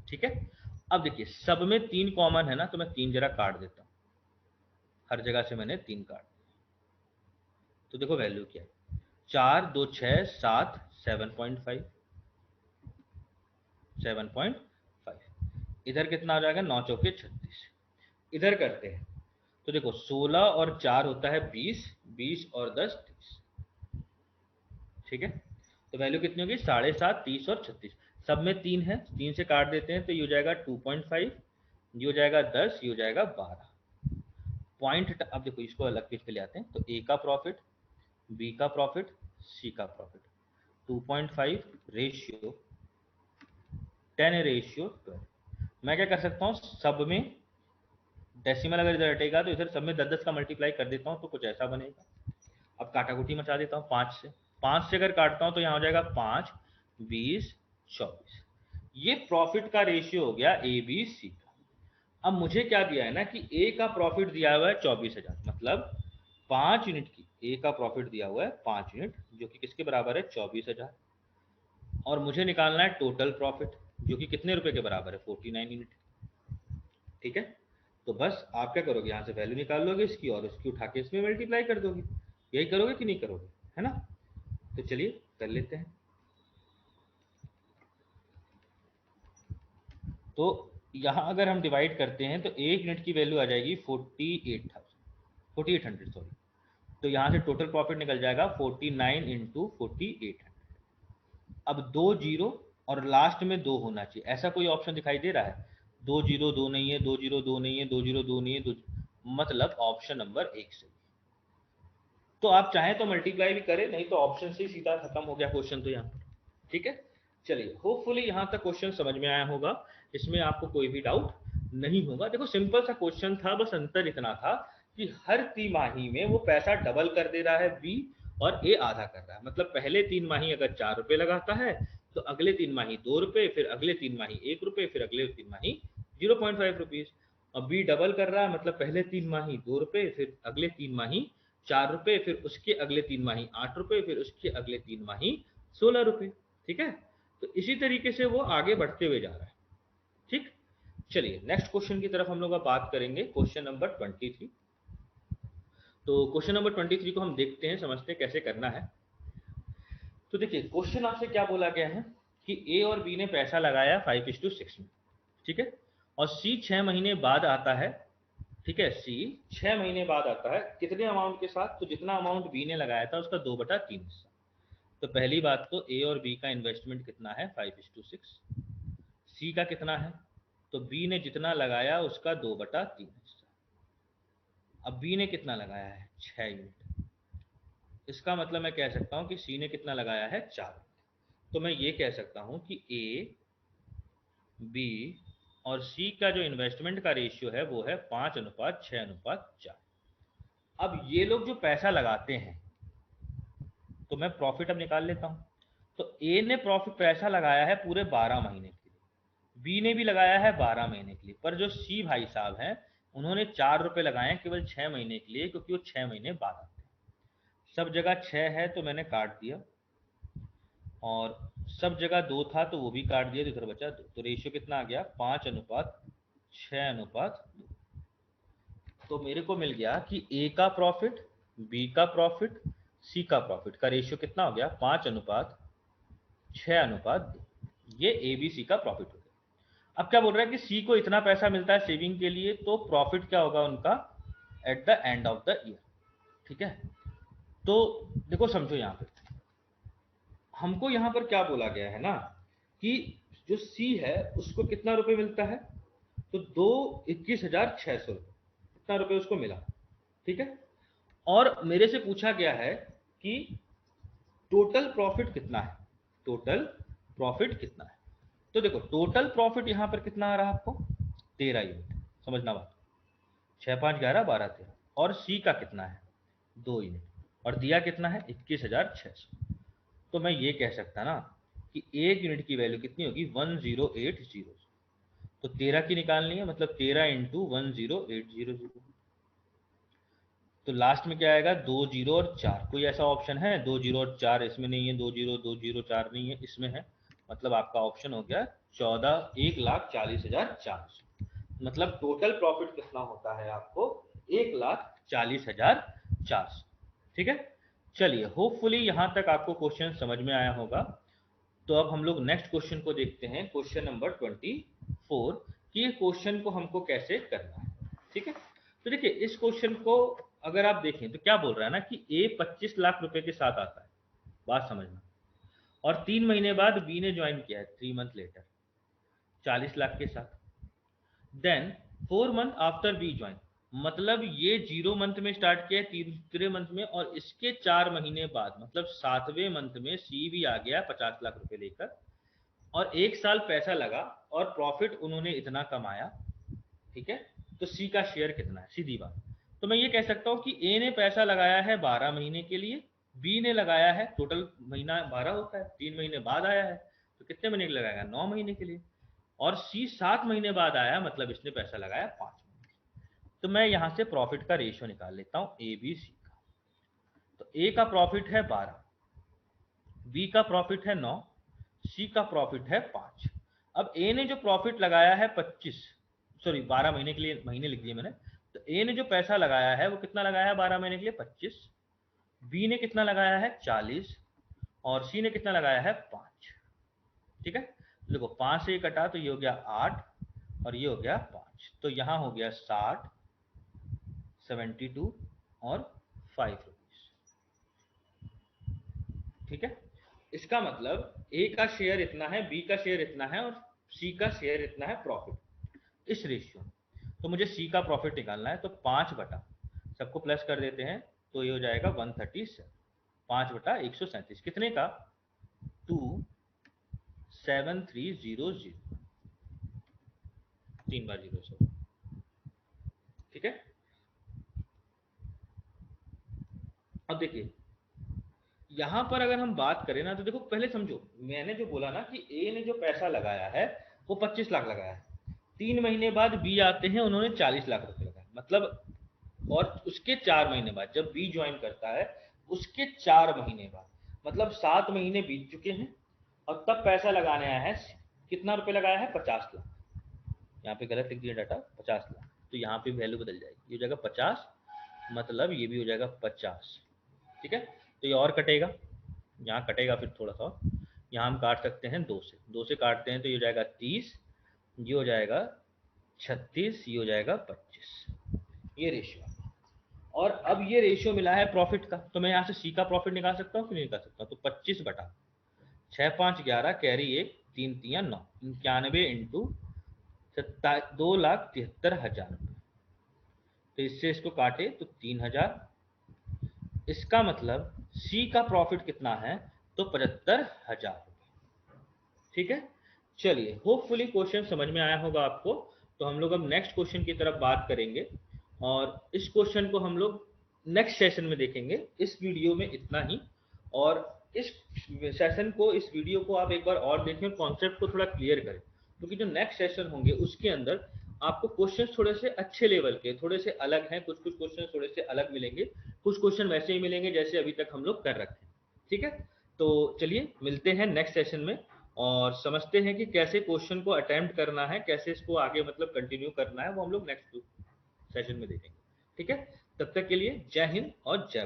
ठीक है, अब देखिए सब में 3 कॉमन है ना, तो मैं 3 जरा काट देता हूं, हर जगह से मैंने 3 काट दिया। तो देखो वैल्यू क्या है, 4 2 6 7 7.5, 7.5। इधर कितना आ जाएगा? 9 चौके 36। इधर करते हैं तो देखो 16 और 4 होता है 20, 20 और 10 30। ठीक है, तो वैल्यू कितनी होगी? 7.5, 30 और 36। सब में 3 है, 3 से काट देते हैं तो ये हो जाएगा 2.5, ये हो जाएगा 10, ये हो जाएगा 12 पॉइंट। अब देखो इसको अलग पेज पे ले आते हैं, तो ए का प्रॉफिट, बी का प्रॉफिट, सी का प्रॉफिट, 2.5 रेशियो 10/12। मैं क्या कर सकता हूँ, सब में डेसिमल अगर इधर हटेगा तो इधर सब में 10 10 का मल्टीप्लाई कर देता हूँ तो कुछ ऐसा बनेगा। अब काटाकुटी मचा देता हूँ 5 से, 5 से अगर काटता हूँ तो यहाँ हो जाएगा 5 20 24। ये प्रॉफिट का रेशियो हो गया ए बी सी का। अब मुझे क्या दिया है ना कि ए का प्रॉफिट दिया हुआ है 24,000, मतलब 5 यूनिट की ए का प्रॉफिट दिया हुआ है 5 यूनिट, जो कि किसके बराबर है? 24,000। और मुझे निकालना है टोटल प्रॉफिट, जो कि कितने रुपए के बराबर है? 49 यूनिट। ठीक है, तो बस आप क्या करोगे, यहाँ से वैल्यू निकाल लोगे इसकी और उसकी उठा के इसमें मल्टीप्लाई कर दोगे। यही करोगे कि नहीं करोगे, है ना? तो चलिए कर लेते हैं। तो यहाँ अगर हम डिवाइड करते हैं तो 1 यूनिट की वैल्यू आ जाएगी 48,000, 4800 सॉरी। तो यहाँ से टोटल प्रॉफिट निकल जाएगा 49 इंटू 4800। अब 2 जीरो और लास्ट में 2 होना चाहिए, ऐसा कोई ऑप्शन दिखाई दे रहा है? 2 जीरो 2 नहीं है, 2 जीरो 2 नहीं है, 2 जीरो 2 नहीं है, 2, मतलब ऑप्शन नंबर 1 सही। तो आप चाहें तो मल्टीप्लाई भी करें, नहीं तो ऑप्शन से ही सीधा खत्म हो गया क्वेश्चन तो यहाँ पर। ठीक है, चलिए होपफुली यहाँ तक क्वेश्चन समझ में आया होगा, इसमें आपको कोई भी डाउट नहीं होगा। देखो सिंपल सा क्वेश्चन था, बस अंतर इतना था कि हर तिमाही में वो पैसा डबल कर दे रहा है बी, और ए आधा कर रहा है। मतलब पहले 3 माही अगर 4 रुपए लगाता है तो अगले 3 माही 2 रुपए, फिर अगले 3 माही 1 रुपए, फिर अगले 3 माही 0.5 रुपीज। और बी डबल कर रहा है, मतलब पहले 3 माही 2 रुपए, फिर अगले 3 माही 4 रुपए, फिर उसके अगले 3 माही 8 रुपए, फिर उसके अगले 3 माही 16 रुपए। ठीक है, तो इसी तरीके से वो आगे बढ़ते हुए जा रहा है। ठीक, चलिए नेक्स्ट क्वेश्चन की तरफ हम लोग अब बात करेंगे, क्वेश्चन नंबर 23। तो क्वेश्चन नंबर 23 को हम देखते हैं, समझते हैं कैसे करना है। तो देखिए क्वेश्चन आपसे क्या बोला गया है कि ए और बी ने पैसा लगाया 5:6 में। ठीक है, और सी 6 महीने बाद आता है। ठीक है, सी 6 महीने बाद आता है कितने अमाउंट के साथ? तो जितना अमाउंट बी ने लगाया था उसका 2/3 हिस्सा। तो पहली बात तो ए और बी का इन्वेस्टमेंट कितना है? 5:6। सी का कितना है? तो बी ने जितना लगाया उसका 2/3 हिस्सा। अब बी ने कितना लगाया है? 6 यूनिट। इसका मतलब मैं कह सकता हूं कि सी ने कितना लगाया है? 4। तो मैं ये कह सकता हूं कि ए बी और सी का जो इन्वेस्टमेंट का रेशियो है वो है 5:6:4। अब ये लोग जो पैसा लगाते हैं, तो मैं प्रॉफिट अब निकाल लेता हूं। तो ए ने प्रॉफिट पैसा लगाया है पूरे 12 महीने के लिए, बी ने भी लगाया है 12 महीने के लिए, पर जो सी भाई साहब हैं उन्होंने 4 रुपए लगाए हैं केवल 6 महीने के लिए, क्योंकि वो 6 महीने बाद आते हैं। सब जगह 6 है तो मैंने काट दिया, और सब जगह 2 था तो वो भी काट दिया, तो इधर बचा 2। तो रेशियो कितना आ गया? 5:6:2। तो मेरे को मिल गया कि ए का प्रॉफिट, बी का प्रॉफिट, सी का प्रॉफिट का रेशियो कितना हो गया? 5:6:2। ये ए बी सी का प्रॉफिट हो गया। अब क्या बोल रहा है कि सी को इतना पैसा मिलता है सेविंग के लिए, तो प्रॉफिट क्या होगा उनका at the end of the year. ठीक है, तो देखो समझो, यहाँ पे हमको यहाँ पर क्या बोला गया है ना, कि जो सी है उसको कितना रुपए मिलता है, तो 21,600 रुपये, कितना रुपए उसको मिला, ठीक है। और मेरे से पूछा गया है कि टोटल प्रॉफिट कितना है, टोटल प्रॉफिट कितना है। तो देखो टोटल प्रॉफिट यहां पर कितना आ रहा है आपको, 13 यूनिट, समझना बात, 6 5 11 12 13, और सी का कितना है 2 यूनिट, और दिया कितना है 21,600। तो मैं ये कह सकता ना कि 1 यूनिट की वैल्यू कितनी होगी 1080। तो 13 की निकालनी है, मतलब 13 इंटू 108000। तो लास्ट में क्या आएगा, 2 0 और 4, कोई ऐसा ऑप्शन है 2 0 और 4 इसमें नहीं है, 2 0 2 0 4 नहीं है, इसमें है, मतलब आपका ऑप्शन हो गया 1,40,400। मतलब टोटल प्रॉफिट कितना होता है आपको 1,40,400, ठीक है। चलिए होपफुली यहां तक आपको क्वेश्चन समझ में आया होगा। तो अब हम लोग नेक्स्ट क्वेश्चन को देखते हैं, क्वेश्चन नंबर 24, कि ये क्वेश्चन को हमको कैसे करना है, ठीक है। तो देखिए इस क्वेश्चन को अगर आप देखें तो क्या बोल रहा है ना कि ए 25 लाख रुपए के साथ आता है, बात समझना, और 3 महीने बाद बी ने ज्वाइन किया है, 3 मंथ लेटर, 40 लाख के साथ। Then 4 month after be join, मतलब ये 0 मंथ में स्टार्ट किया है, तीसरे मंथ में, और इसके 4 महीने बाद मतलब 7वें मंथ में सी भी आ गया 50 लाख रुपए लेकर, और 1 साल पैसा लगा और प्रॉफिट उन्होंने इतना कमाया, ठीक है। तो सी का शेयर कितना है, सीधी बात। तो मैं ये कह सकता हूं कि ए ने पैसा लगाया है 12 महीने के लिए, बी ने लगाया है, टोटल महीना 12 होता है, 3 महीने बाद आया है, तो कितने महीने के लगाएगा 9 महीने के लिए, और सी 7 महीने बाद आया, मतलब इसने पैसा लगाया 5 महीने। तो मैं यहां से प्रॉफिट का रेशियो निकाल लेता हूं ए बी सी का। तो ए का प्रॉफिट है 12, बी का प्रॉफिट है 9, सी का प्रॉफिट है 5। अब ए ने जो प्रॉफिट लगाया है 25, सॉरी 12 महीने के लिए महीने लिख दिए मैंने, तो ए ने जो पैसा लगाया है वो कितना लगाया है 12 महीने के लिए 25, बी ने कितना लगाया है 40, और सी ने कितना लगाया है 5, ठीक है। तो देखो 5 से ये कटा तो ये हो गया 8, और ये हो गया 5, तो यहां हो गया 60, 72 और 5 रुपीज, ठीक है। इसका मतलब ए का शेयर इतना है, बी का शेयर इतना है, और सी का शेयर इतना है प्रॉफिट, इस रेशियो। तो मुझे सी का प्रॉफिट निकालना है, तो 5 सबको प्लस कर देते हैं, तो ये हो जाएगा 137, 5/137 कितने का 27300, 3 बार 0 से, ठीक है। अब देखिए यहां पर अगर हम बात करें ना, तो देखो पहले समझो, मैंने जो बोला ना कि ए ने जो पैसा लगाया है वो 25 लाख लगाया है, 3 महीने बाद बी आते हैं, उन्होंने 40 लाख रुपए लगाए, मतलब, और उसके 4 महीने बाद जब बी ज्वाइन करता है, उसके 4 महीने बाद, मतलब 7 महीने बीत चुके हैं, और तब पैसा लगाने आया है, कितना रुपए लगाया है 50 लाख, यहाँ पे गलत लिख दिया डाटा 50 लाख, तो यहाँ पे वैल्यू बदल जाएगी, ये हो जाएगा 50, मतलब ये भी हो जाएगा 50, ठीक है। तो ये और कटेगा, यहाँ कटेगा फिर थोड़ा सा, यहाँ हम काट सकते हैं 2 से काटते हैं तो ये हो जाएगा 30, ये हो जाएगा 36, ये हो जाएगा 25, ये रेशियो। और अब ये रेशियो मिला है प्रॉफिट का, तो मैं यहाँ से सी का प्रॉफिट निकाल सकता हूँ कि नहीं निकाल सकता, तो 25/6 5 11 कैरी 1 3 3 9, 91 इंटू 2,73,000 रुपये, तो इससे इसको काटे तो 3,000, इसका मतलब सी का प्रॉफिट कितना है, तो 75,000, ठीक है। चलिए होपफुली क्वेश्चन समझ में आया होगा आपको। तो हम लोग अब नेक्स्ट क्वेश्चन की तरफ बात करेंगे, और इस क्वेश्चन को हम लोग नेक्स्ट सेशन में देखेंगे। इस वीडियो में इतना ही, और इस सेशन को, इस वीडियो को आप एक बार और देखें, कॉन्सेप्ट को थोड़ा क्लियर करें, क्योंकि जो नेक्स्ट सेशन होंगे उसके अंदर आपको क्वेश्चन थोड़े से अच्छे लेवल के, थोड़े से अलग हैं, कुछ कुछ क्वेश्चन थोड़े से अलग मिलेंगे, कुछ क्वेश्चन वैसे ही मिलेंगे जैसे अभी तक हम लोग कर रखे हैं, ठीक है। तो चलिए मिलते हैं नेक्स्ट सेशन में, और समझते हैं कि कैसे क्वेश्चन को अटेम्प्ट करना है, कैसे इसको आगे मतलब कंटिन्यू करना है, वो हम लोग नेक्स्ट सेशन में देखेंगे, ठीक है। तब तक के लिए जय हिंद और जय